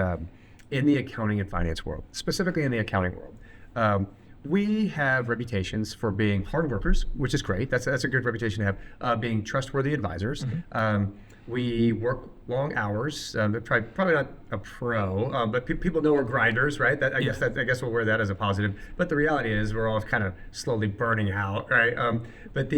D: in the accounting and finance world, specifically in the accounting world, we have reputations for being hard workers, which is great. That's a good reputation to have. Being trustworthy advisors. Mm-hmm. We work long hours. Probably not a pro, but people know we're grinders, right? I guess we'll wear that as a positive. But the reality is we're all kind of slowly burning out, right? But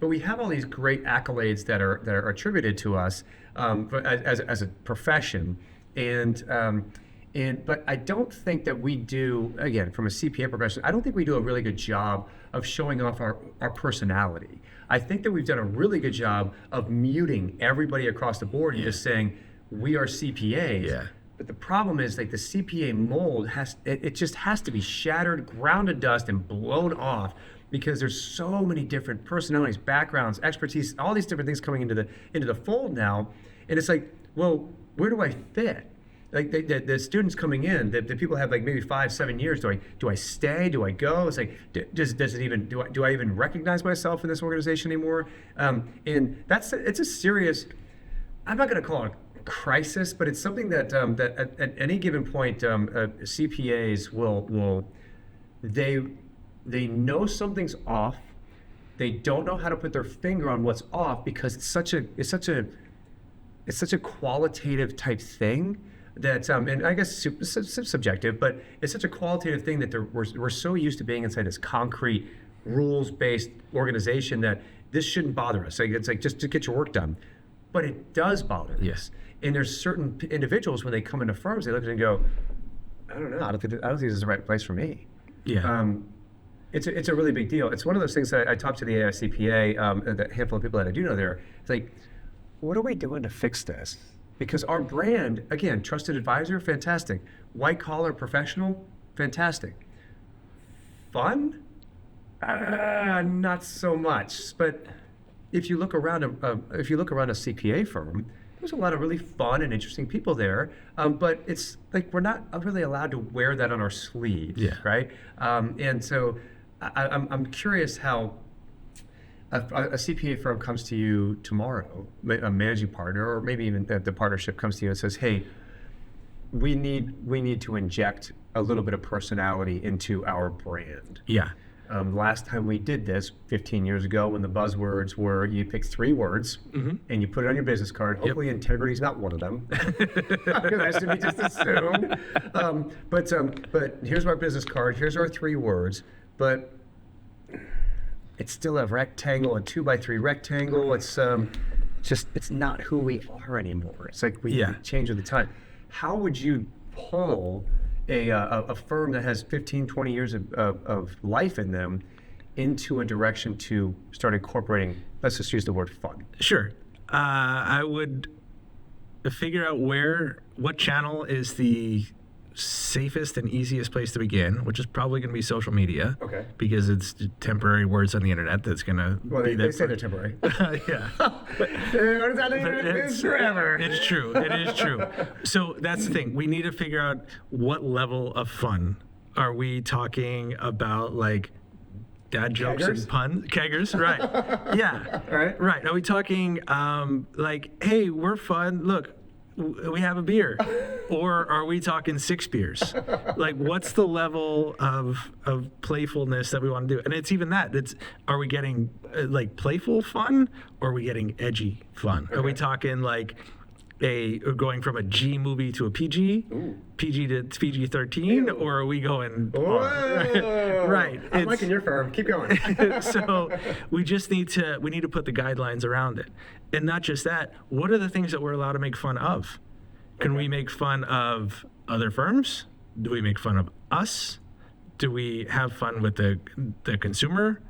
D: we have all these great accolades that are attributed to us as a profession, but I don't think that we do, again, from a CPA profession, I don't think we do a really good job of showing off our personality. I think that we've done a really good job of muting everybody across the board and just saying, we are CPAs.
C: Yeah.
D: But the problem is, like, the CPA mold it just has to be shattered, ground to dust, and blown off, because there's so many different personalities, backgrounds, expertise, all these different things coming into the fold now. And it's like, well, where do I fit? Like the students coming in, the people have like maybe 5-7 years. Do I stay? Do I go? It's like, does it even do I even recognize myself in this organization anymore? And it's a serious. I'm not going to call it a crisis, but it's something that at any given point, CPAs will they know something's off. They don't know how to put their finger on what's off, because it's such a qualitative type thing. That and I guess it's subjective, but it's such a qualitative thing that we're so used to being inside this concrete, rules-based organization that this shouldn't bother us. Like, it's like, just to get your work done, but it does bother us.
C: Yes.
D: And there's certain individuals when they come into firms, they look at it and go, I don't know, I don't think this is the right place for me.
C: Yeah.
D: It's a really big deal. It's one of those things that I talked to the AICPA, the handful of people that I do know there. It's like, what are we doing to fix this? Because our brand, again, trusted advisor, fantastic. White collar professional, fantastic. Fun? Not so much. But if you look around a CPA firm, there's a lot of really fun and interesting people there. But it's like we're not really allowed to wear that on our sleeves, right? And so I'm curious how a CPA firm comes to you tomorrow, a managing partner, or maybe even the partnership comes to you and says, "Hey, we need to inject a little bit of personality into our brand."
C: Yeah.
D: Last time we did this, 15 years ago, when the buzzwords were, you pick 3 words and you put it on your business card. Hopefully, integrity is not one of them. That should be just assumed. But here's our business card. Here's our 3 words. But it's still a rectangle, a 2x3 rectangle. It's it's not who we are anymore. It's like we change with the time. How would you pull a firm that has 15, 20 years of life in them into a direction to start incorporating, let's just use the word fun?
C: Sure. I would figure out what channel is the safest and easiest place to begin, which is probably going to be social media. Okay. Because it's temporary words on the internet that's going to be there.
D: They say they're temporary.
C: Yeah.
D: What does that mean? It's forever.
C: It's true. It is true. So that's the thing. We need to figure out what level of fun. Are we talking about, like, dad jokes and puns? Keggers, right. Yeah.
D: Right.
C: Right. Are we talking like, hey, we're fun. Look, we have a beer, or are we talking 6 beers? Like, what's the level of playfulness that we want to do? And it's even that. Are we getting like playful fun, or are we getting edgy fun? Are we talking like going from a G movie to a PG, PG to PG-13, or are we going R? Right.
D: I'm liking your firm. Keep going.
C: So we need to put the guidelines around it. And not just that, what are the things that we're allowed to make fun of? Can we make fun of other firms? Do we make fun of us? Do we have fun with the consumer?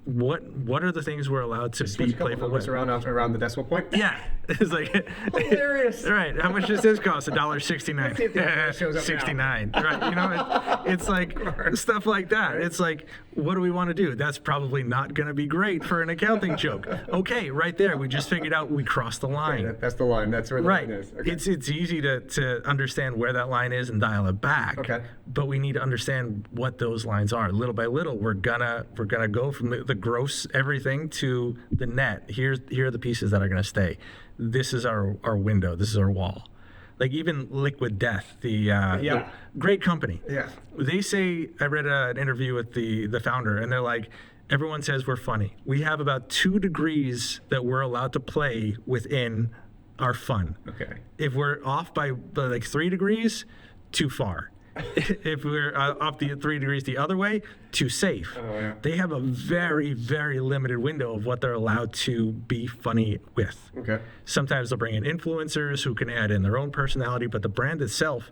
C: What are the things we're allowed to be playful with?
D: Around the decimal point.
C: Yeah, it's like
D: hilarious.
C: Right? How much does this cost? $1.69. 69. Right? You know, it's like stuff like that. It's like, what do we want to do? That's probably not going to be great for an accounting joke. Okay, right there, we just figured out we crossed the line.
D: Okay, that's the line. That's where the line is. Okay.
C: It's easy to understand where that line is and dial it back.
D: Okay.
C: But we need to understand what those lines are. Little by little, we're gonna go from the gross everything to the net. Here are the pieces that are gonna stay. This is our window. This is our wall. Like even Liquid Death, the great company.
D: Yeah.
C: They say, I read an interview with the founder, and they're like, everyone says we're funny. We have about 2 degrees that we're allowed to play within our fun.
D: Okay.
C: If we're off by like 3 degrees, too far. If we're off the 3 degrees the other way, too safe.
D: Oh, yeah.
C: They have a very, very limited window of what they're allowed to be funny with.
D: Okay.
C: Sometimes they'll bring in influencers who can add in their own personality, but the brand itself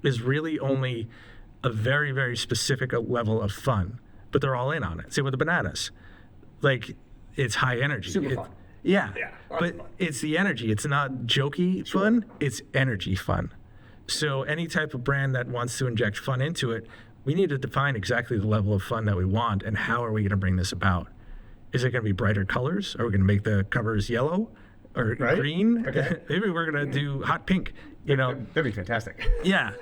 C: is really only a very, very specific level of fun. But they're all in on it. Same with the bananas. Like, it's high energy.
D: Super fun.
C: Yeah,
D: but
C: it's the energy. It's not jokey fun. It's energy fun. So any type of brand that wants to inject fun into it, we need to define exactly the level of fun that we want and how are we going to bring this about. Is it going to be brighter colors? Are we going to make the covers yellow or green?
D: Okay.
C: Maybe we're going to do hot pink, you know.
D: That'd be fantastic.
C: Yeah.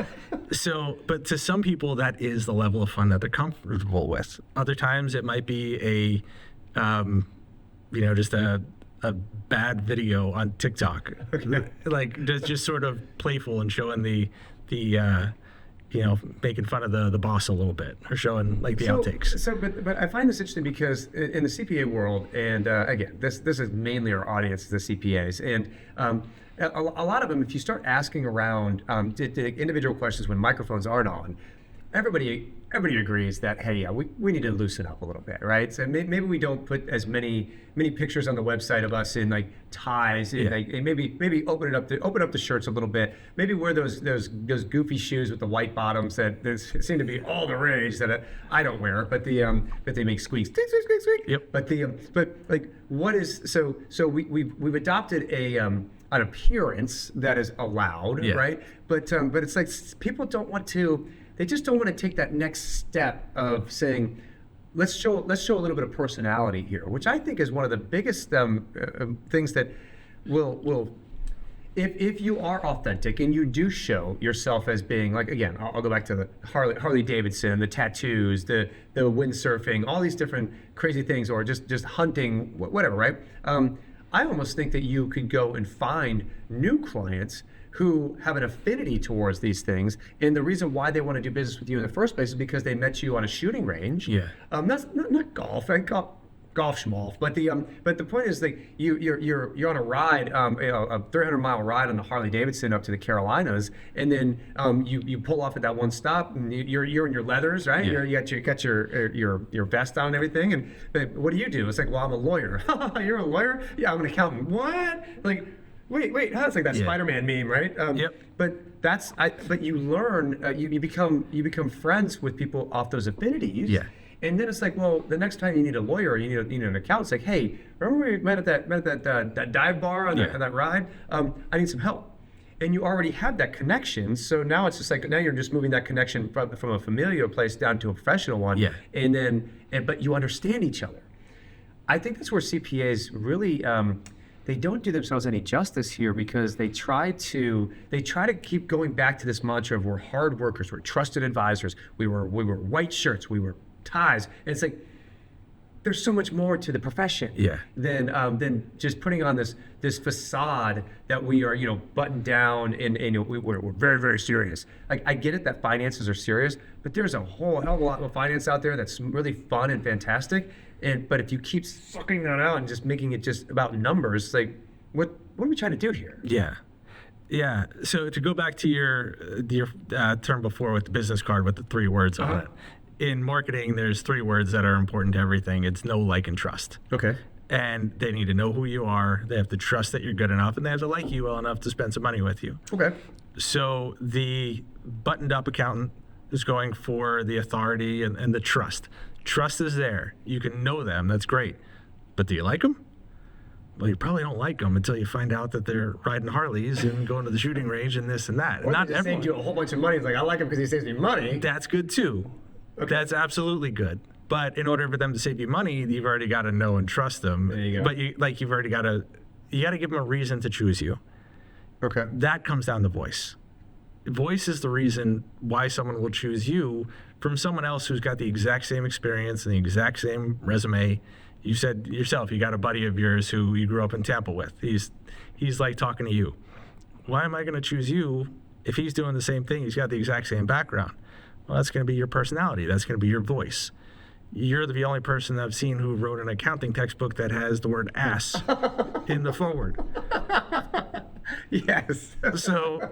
C: So, but to some people, that is the level of fun that they're comfortable with. Other times it might be just a bad video on TikTok, like just sort of playful and showing the making fun of the boss a little bit, or showing like the outtakes.
D: So, but I find this interesting because in the CPA world, and again, this is mainly our audience, the CPAs, and a lot of them, if you start asking around to individual questions when microphones aren't on, everybody agrees that, hey, yeah, we need to loosen up a little bit, right? So maybe we don't put as many pictures on the website of us in like ties, and, and maybe open up the shirts a little bit. Maybe wear those goofy shoes with the white bottoms that seem to be all the rage that I don't wear, but they make squeaks, squeak, squeak, squeak.
C: Yep.
D: But like what is so we've adopted an appearance that is allowed, right? But it's like people don't want to. They just don't want to take that next step of saying, let's show a little bit of personality here, which I think is one of the biggest things that will if you are authentic and you do show yourself as being, like, again, I'll go back to the Harley Davidson, the tattoos, the windsurfing, all these different crazy things, or just hunting, whatever, right? I almost think that you could go and find new clients who have an affinity towards these things, and the reason why they want to do business with you in the first place is because they met you on a shooting range.
C: Yeah.
D: That's not golf. Golf schmalf, but the point is that you're on a ride, a 300-mile ride on the Harley Davidson up to the Carolinas, and then you pull off at that one stop, and you're in your leathers, right?
C: Yeah.
D: You got your vest on and everything, and what do you do? It's like, well, I'm a lawyer. You're a lawyer? Yeah, I'm an accountant. What? Like, wait, that's like that Spider-Man meme, right?
C: Yep.
D: But you learn, you become friends with people off those affinities.
C: Yeah.
D: And then it's like, well, the next time you need a lawyer or you need an accountant, it's like, hey, remember we met at that dive bar on that ride? I need some help. And you already have that connection. So now it's just like, now you're just moving that connection from a familiar place down to a professional one.
C: Yeah.
D: But you understand each other. I think that's where CPAs really, they don't do themselves any justice here, because they try to keep going back to this mantra of we're hard workers, we're trusted advisors, we were white shirts, we were ties. And it's like, there's so much more to the profession than just putting on this facade that we are, buttoned down and we're very, very serious. Like, I get it that finances are serious, but there's a whole hell of a lot of finance out there that's really fun and fantastic. But if you keep sucking that out and just making it just about numbers, like, what are we trying to do here?
C: Yeah. So to go back to your term before with the business card with the 3 words on it. In marketing, there's 3 words that are important to everything. It's know, like, and trust.
D: Okay.
C: And they need to know who you are. They have to trust that you're good enough, and they have to like you well enough to spend some money with you.
D: Okay.
C: So the buttoned up accountant is going for the authority and the trust. Trust is there. You can know them. That's great. But do you like them? Well, you probably don't like them until you find out that they're riding Harleys and going to the shooting range and this and that.
D: Or
C: Not
D: they just saved you a whole bunch of money. It's like, I like him because he saves me money.
C: That's good too. Okay. That's absolutely good. But in order for them to save you money, you've already got to know and trust them.
D: There you go.
C: But you've already got to give them a reason to choose you.
D: Okay.
C: That comes down to voice. Voice is the reason why someone will choose you from someone else who's got the exact same experience and the exact same resume. You said yourself, you got a buddy of yours who you grew up in Tampa with. He's like talking to you. Why am I going to choose you if he's doing the same thing? He's got the exact same background. Well, that's going to be your personality. That's going to be your voice. You're the only person I've seen who wrote an accounting textbook that has the word ass in the foreword.
D: Yes.
C: So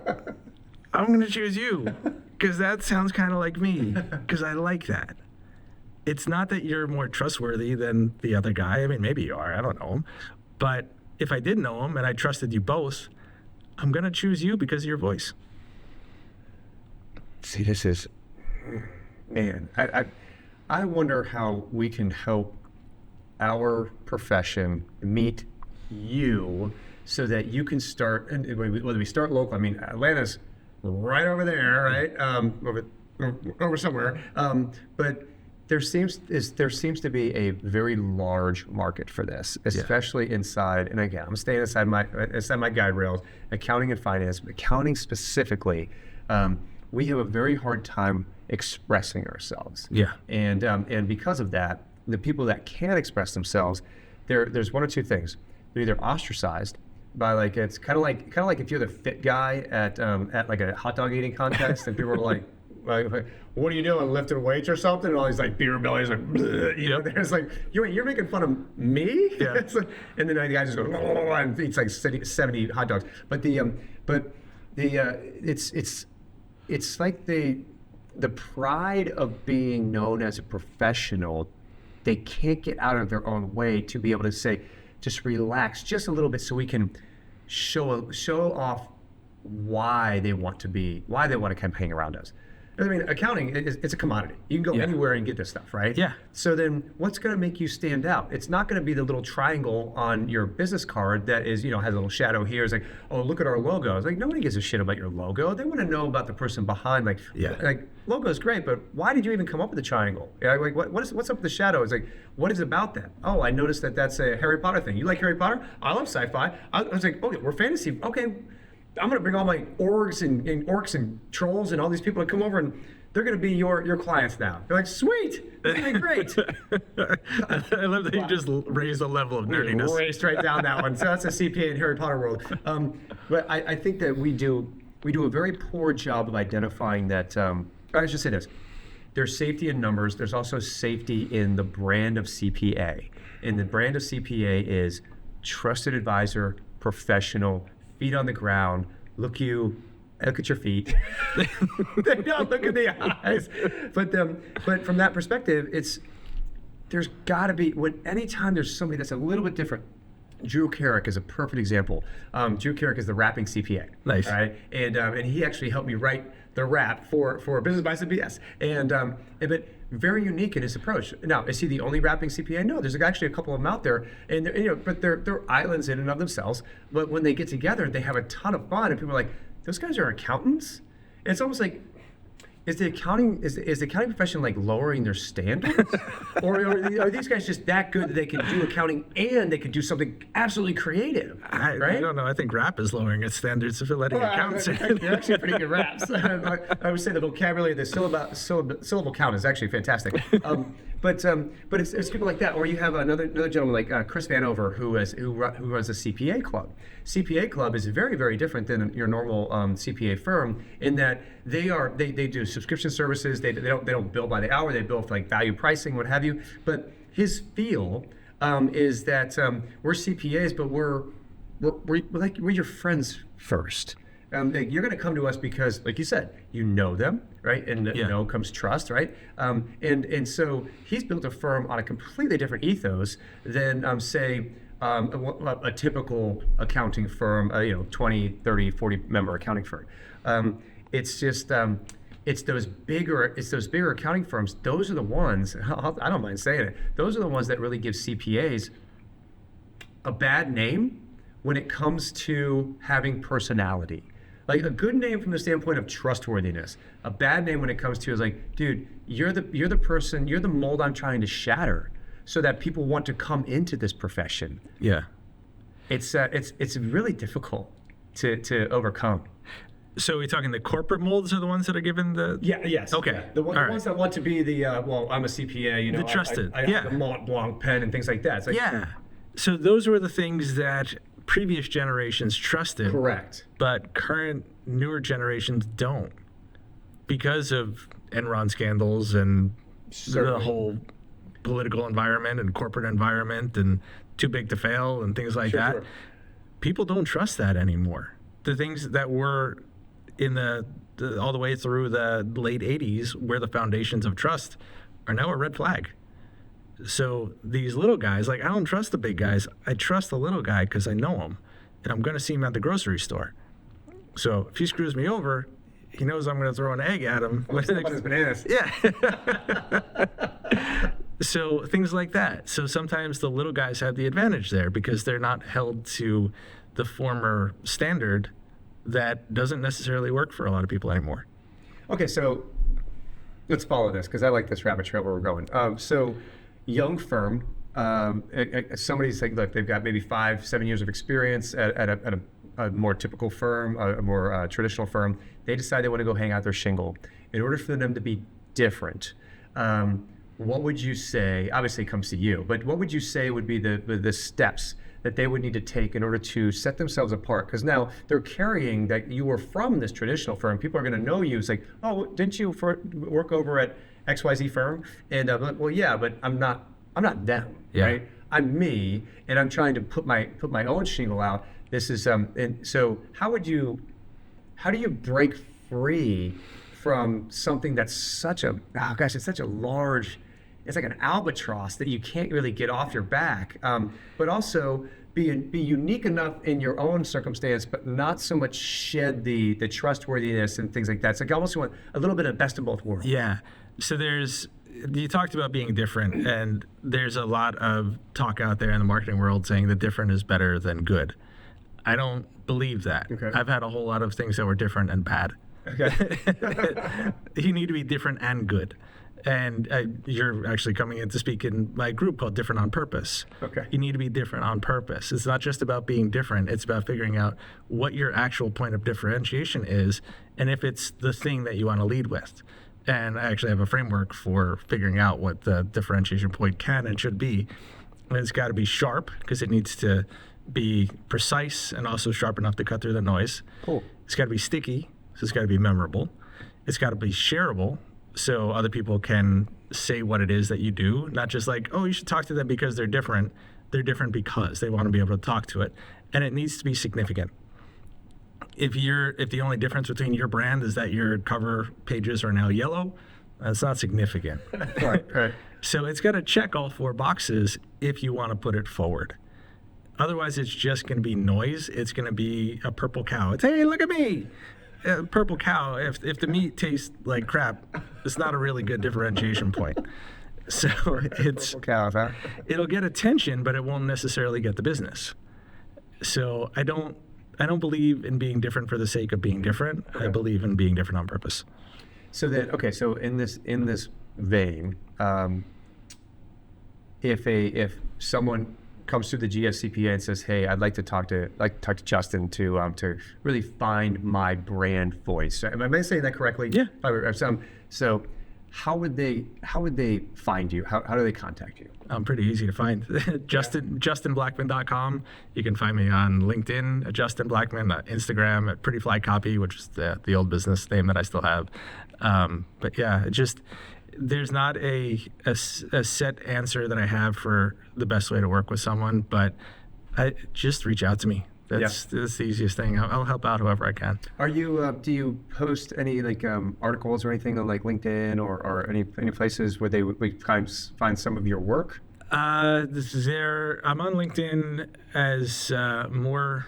C: I'm going to choose you because that sounds kind of like me because I like that. It's not that you're more trustworthy than the other guy. I mean, maybe you are. I don't know him. But if I did know him and I trusted you both, I'm going to choose you because of your voice.
D: See, this is... Man, I wonder how we can help our profession meet you so that you can start, and whether we start local, I mean, Atlanta's right over there, right? Over somewhere. But there seems to be a very large market for this, especially inside, and again, I'm staying inside my guide rails, accounting and finance, but accounting specifically. We have a very hard time expressing ourselves.
C: Yeah.
D: And because of that, the people that can express themselves, there's one or two things. They're either ostracized by, like, it's kind of like if you're the fit guy at like a hot dog eating contest and people are like, what are you doing, lifting weights or something? And all these like beer bellies like, there's like, you're making fun of me?
C: Yeah.
D: And then the guy just goes, and eats like 70 hot dogs. But it's like the pride of being known as a professional, they can't get out of their own way to be able to say, just relax just a little bit so we can show off why they want to come hang around us. I mean, accounting, it's a commodity. You can go anywhere and get this stuff, right?
C: Yeah.
D: So then what's going to make you stand out? It's not going to be the little triangle on your business card that is, has a little shadow here. It's like, oh, look at our logo. It's like, nobody gives a shit about your logo. They want to know about the person behind. Like, logo is great, but why did you even come up with the triangle? Like, what's up with the shadow? It's like, what is about that? Oh, I noticed that's a Harry Potter thing. You like Harry Potter? I love sci-fi. I was like, okay, we're fantasy. Okay. I'm going to bring all my orcs and trolls and all these people to come over, and they're going to be your clients now. They're like, sweet, this is going to be great.
C: I love that you just raised the level of nerdiness.
D: Raced right down that one. So that's a CPA in Harry Potter world. But I think that we do a very poor job of identifying that. I should say this. There's safety in numbers. There's also safety in the brand of CPA. And the brand of CPA is trusted advisor, professional, feet on the ground, look at your feet. They don't look at the eyes. But from that perspective, there's got to be, anytime there's somebody that's a little bit different. Drew Carrick is a perfect example. Drew Carrick is the rapping CPA.
C: Nice.
D: Right? And he actually helped me write the rap for Business Biceps BS. But very unique in his approach. Now, is he the only rapping CPA? No, there's actually a couple of them out there, but they're islands in and of themselves. But when they get together, they have a ton of fun, and people are like, those guys are accountants? And it's almost like, is the accounting profession like lowering their standards, or are these guys just that good that they can do accounting and they can do something absolutely creative? Right?
C: I don't know. I think rap is lowering its standards if you're letting accountants in.
D: They're actually pretty good raps. I would say the vocabulary, the syllable count is actually fantastic. but it's people like that. Or you have another gentleman like Chris Vanover who runs a CPA club. CPA club is very, very different than your normal CPA firm in that they do subscription services. They don't bill by the hour. They bill for like value pricing, what have you. But his feel is that we're CPAs, but we're your friends first. You're going to come to us because, like you said, you know them, right? And comes trust, right? And so he's built a firm on a completely different ethos than, say, a typical accounting firm, 20, 30, 40 member accounting firm. It's just, it's those bigger accounting firms. Those are the ones, I don't mind saying it, those are the ones that really give CPAs a bad name when it comes to having personality. Like a good name from the standpoint of trustworthiness. A bad name when it comes to is like, dude, you're the person, you're the mold I'm trying to shatter so that people want to come into this profession.
C: Yeah.
D: It's really difficult to overcome.
C: So we're talking the corporate molds are the ones that are given the...
D: Yes.
C: Okay.
D: Yeah. The ones that want to be the, I'm a CPA,
C: The trusted.
D: I have the Mont Blanc pen and things like that. It's like,
C: yeah. So those were the things that previous generations trusted.
D: Correct.
C: But current newer generations don't because of Enron scandals and the whole political environment and corporate environment and too big to fail and things like that.
D: Sure.
C: People don't trust that anymore. The things that were in all the way through the late 80s where the foundations of trust are now a red flag. So these little guys, like I don't trust the big guys. I trust the little guy because I know him and I'm going to see him at the grocery store. So if he screws me over, he knows I'm going to throw an egg at him.
D: About his bananas.
C: Yeah. So things like that. So sometimes the little guys have the advantage there because they're not held to the former standard that doesn't necessarily work for a lot of people anymore.
D: Okay, so let's follow this because I like this rabbit trail where we're going. So young firm, somebody's saying, look, they've got maybe 5-7 years of experience at a more typical firm, a more traditional firm. They decide they want to go hang out their shingle. In order for them to be different, what would you say, obviously it comes to you, but what would you say would be the steps that they would need to take in order to set themselves apart? Because now they're carrying that you were from this traditional firm. People are going to know you. It's like, oh, didn't you work over at XYZ firm? And well, yeah, but I'm not them, right? I'm me, and I'm trying to put my own shingle out. This is and so how do you break free from something that's such a it's such a large, it's like an albatross that you can't really get off your back, but also be unique enough in your own circumstance, but not so much shed the trustworthiness and things like that. It's like almost want a little bit of best of both worlds.
C: Yeah. So you talked about being different, and there's a lot of talk out there in the marketing world saying that different is better than good. I don't believe that.
D: Okay.
C: I've had a whole lot of things that were different and bad.
D: Okay.
C: You need to be different and good. And you're actually coming in to speak in my group called Different on Purpose.
D: Okay.
C: You need to be different on purpose. It's not just about being different. It's about figuring out what your actual point of differentiation is and if it's the thing that you want to lead with. And I actually have a framework for figuring out what the differentiation point can and should be. And it's got to be sharp because it needs to be precise and also sharp enough to cut through the noise.
D: Cool.
C: It's got to be sticky, so it's got to be memorable. It's got to be shareable, so other people can say what it is that you do, not just like, oh, you should talk to them because they're different. They're different because they want to be able to talk to it. And it needs to be significant. If the only difference between your brand is that your cover pages are now yellow, that's not significant.
D: Right.
C: So it's got to check all 4 boxes if you want to put it forward. Otherwise, it's just going to be noise. It's going to be a purple cow. It's, hey, look at me. Purple cow. If the meat tastes like crap, it's not a really good differentiation point. So it's
D: Purple cows, huh?
C: it'll get attention, but it won't necessarily get the business. So I don't believe in being different for the sake of being different. I believe in being different on purpose.
D: So then, okay. So in this vein, if someone comes through the GSCPA and says, "Hey, I'd like to talk to Justin to really find my brand voice." Am I saying that correctly?
C: Yeah.
D: So how would they find you? How do they contact you?
C: I'm pretty easy to find. JustinBlackman.com. You can find me on LinkedIn at Justin Blackman, Instagram at Pretty Fly Copy, which is the old business name that I still have. But yeah, there's not a set answer that I have for the best way to work with someone, but just reach out to me. That's the easiest thing. I'll help out whoever I can.
D: Are you? Do you post any articles or anything on LinkedIn or any places where they would find some of your work?
C: I'm on LinkedIn as more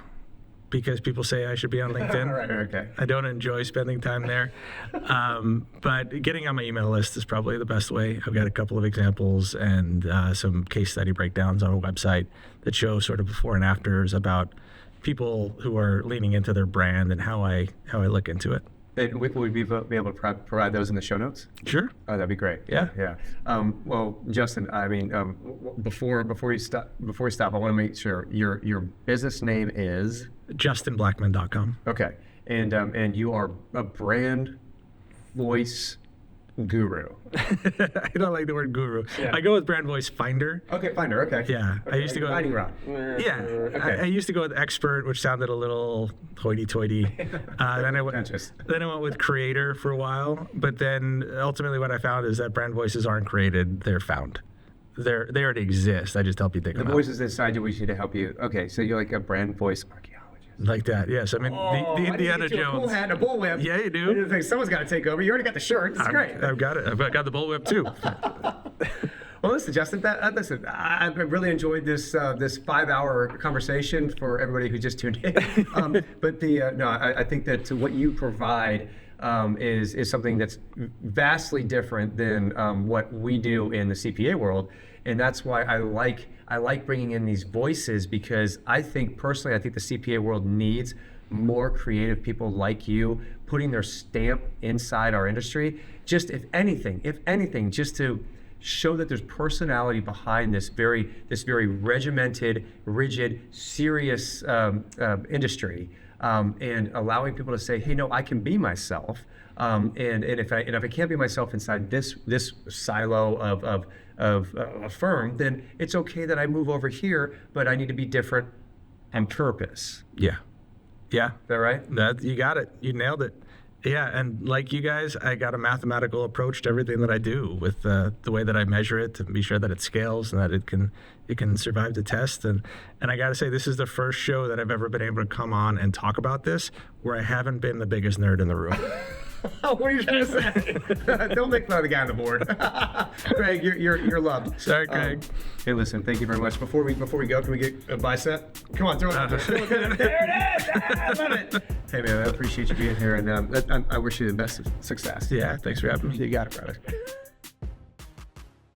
C: because people say I should be on LinkedIn.
D: Right, okay.
C: I don't enjoy spending time there, but getting on my email list is probably the best way. I've got a couple of examples and some case study breakdowns on a website that show sort of before and afters about people who are leaning into their brand and how I look into it.
D: And will we be able to provide those in the show notes?
C: Sure.
D: Oh, that'd be great.
C: Yeah.
D: Well, Justin, I mean, before we stop, I want to make sure your business name is
C: JustinBlackman.com.
D: Okay, and you are a brand voice guru.
C: I don't like the word guru.
D: Yeah.
C: I go with brand voice finder.
D: Okay, finder. Okay.
C: Yeah,
D: Okay.
C: I used to go.
D: Lightning rod.
C: Yeah,
D: Okay.
C: I used to go with expert, which sounded a little hoity-toity. Then I went with creator for a while, but then ultimately what I found is that brand voices aren't created; they're found. They already exist. I just help you dig them out.
D: The voices inside you, we should help you. Okay, so you're like a brand voice archaeologist.
C: Like that, yes. I mean, the Indiana Jones.
D: A cool hat and a bullwhip.
C: Yeah, you do.
D: Someone's got to take over. You already got the shirt. It's great.
C: I've got it. I've got the bullwhip too.
D: Well, listen, Justin. Listen, I really enjoyed this 5-hour conversation for everybody who just tuned in. But I think that what you provide is something that's vastly different than what we do in the CPA world, and that's why I like bringing in these voices, because I think the CPA world needs more creative people like you putting their stamp inside our industry. Just if anything, just to show that there's personality behind this very regimented, rigid, serious industry, and allowing people to say, hey, no, I can be myself. And if I can't be myself inside this silo of a firm, then it's okay that I move over here, but I need to be different on purpose.
C: Yeah. Is
D: that right?
C: You got it. You nailed it. Yeah, and like you guys, I got a mathematical approach to everything that I do, with the way that I measure it to be sure that it scales and that it can survive the test. And I got to say, this is the first show that I've ever been able to come on and talk about this where I haven't been the biggest nerd in the room.
D: What are you trying to say? Don't make fun of the guy on the board. Craig, you're loved.
C: Sorry, Craig.
D: Hey, listen, thank you very much. Before we go, can we get a bicep? Come on, throw it out there. There it is! I love it. Hey, man, I appreciate you being here, and I wish you the best of success.
C: Yeah, thanks for having me.
D: You got it, brother.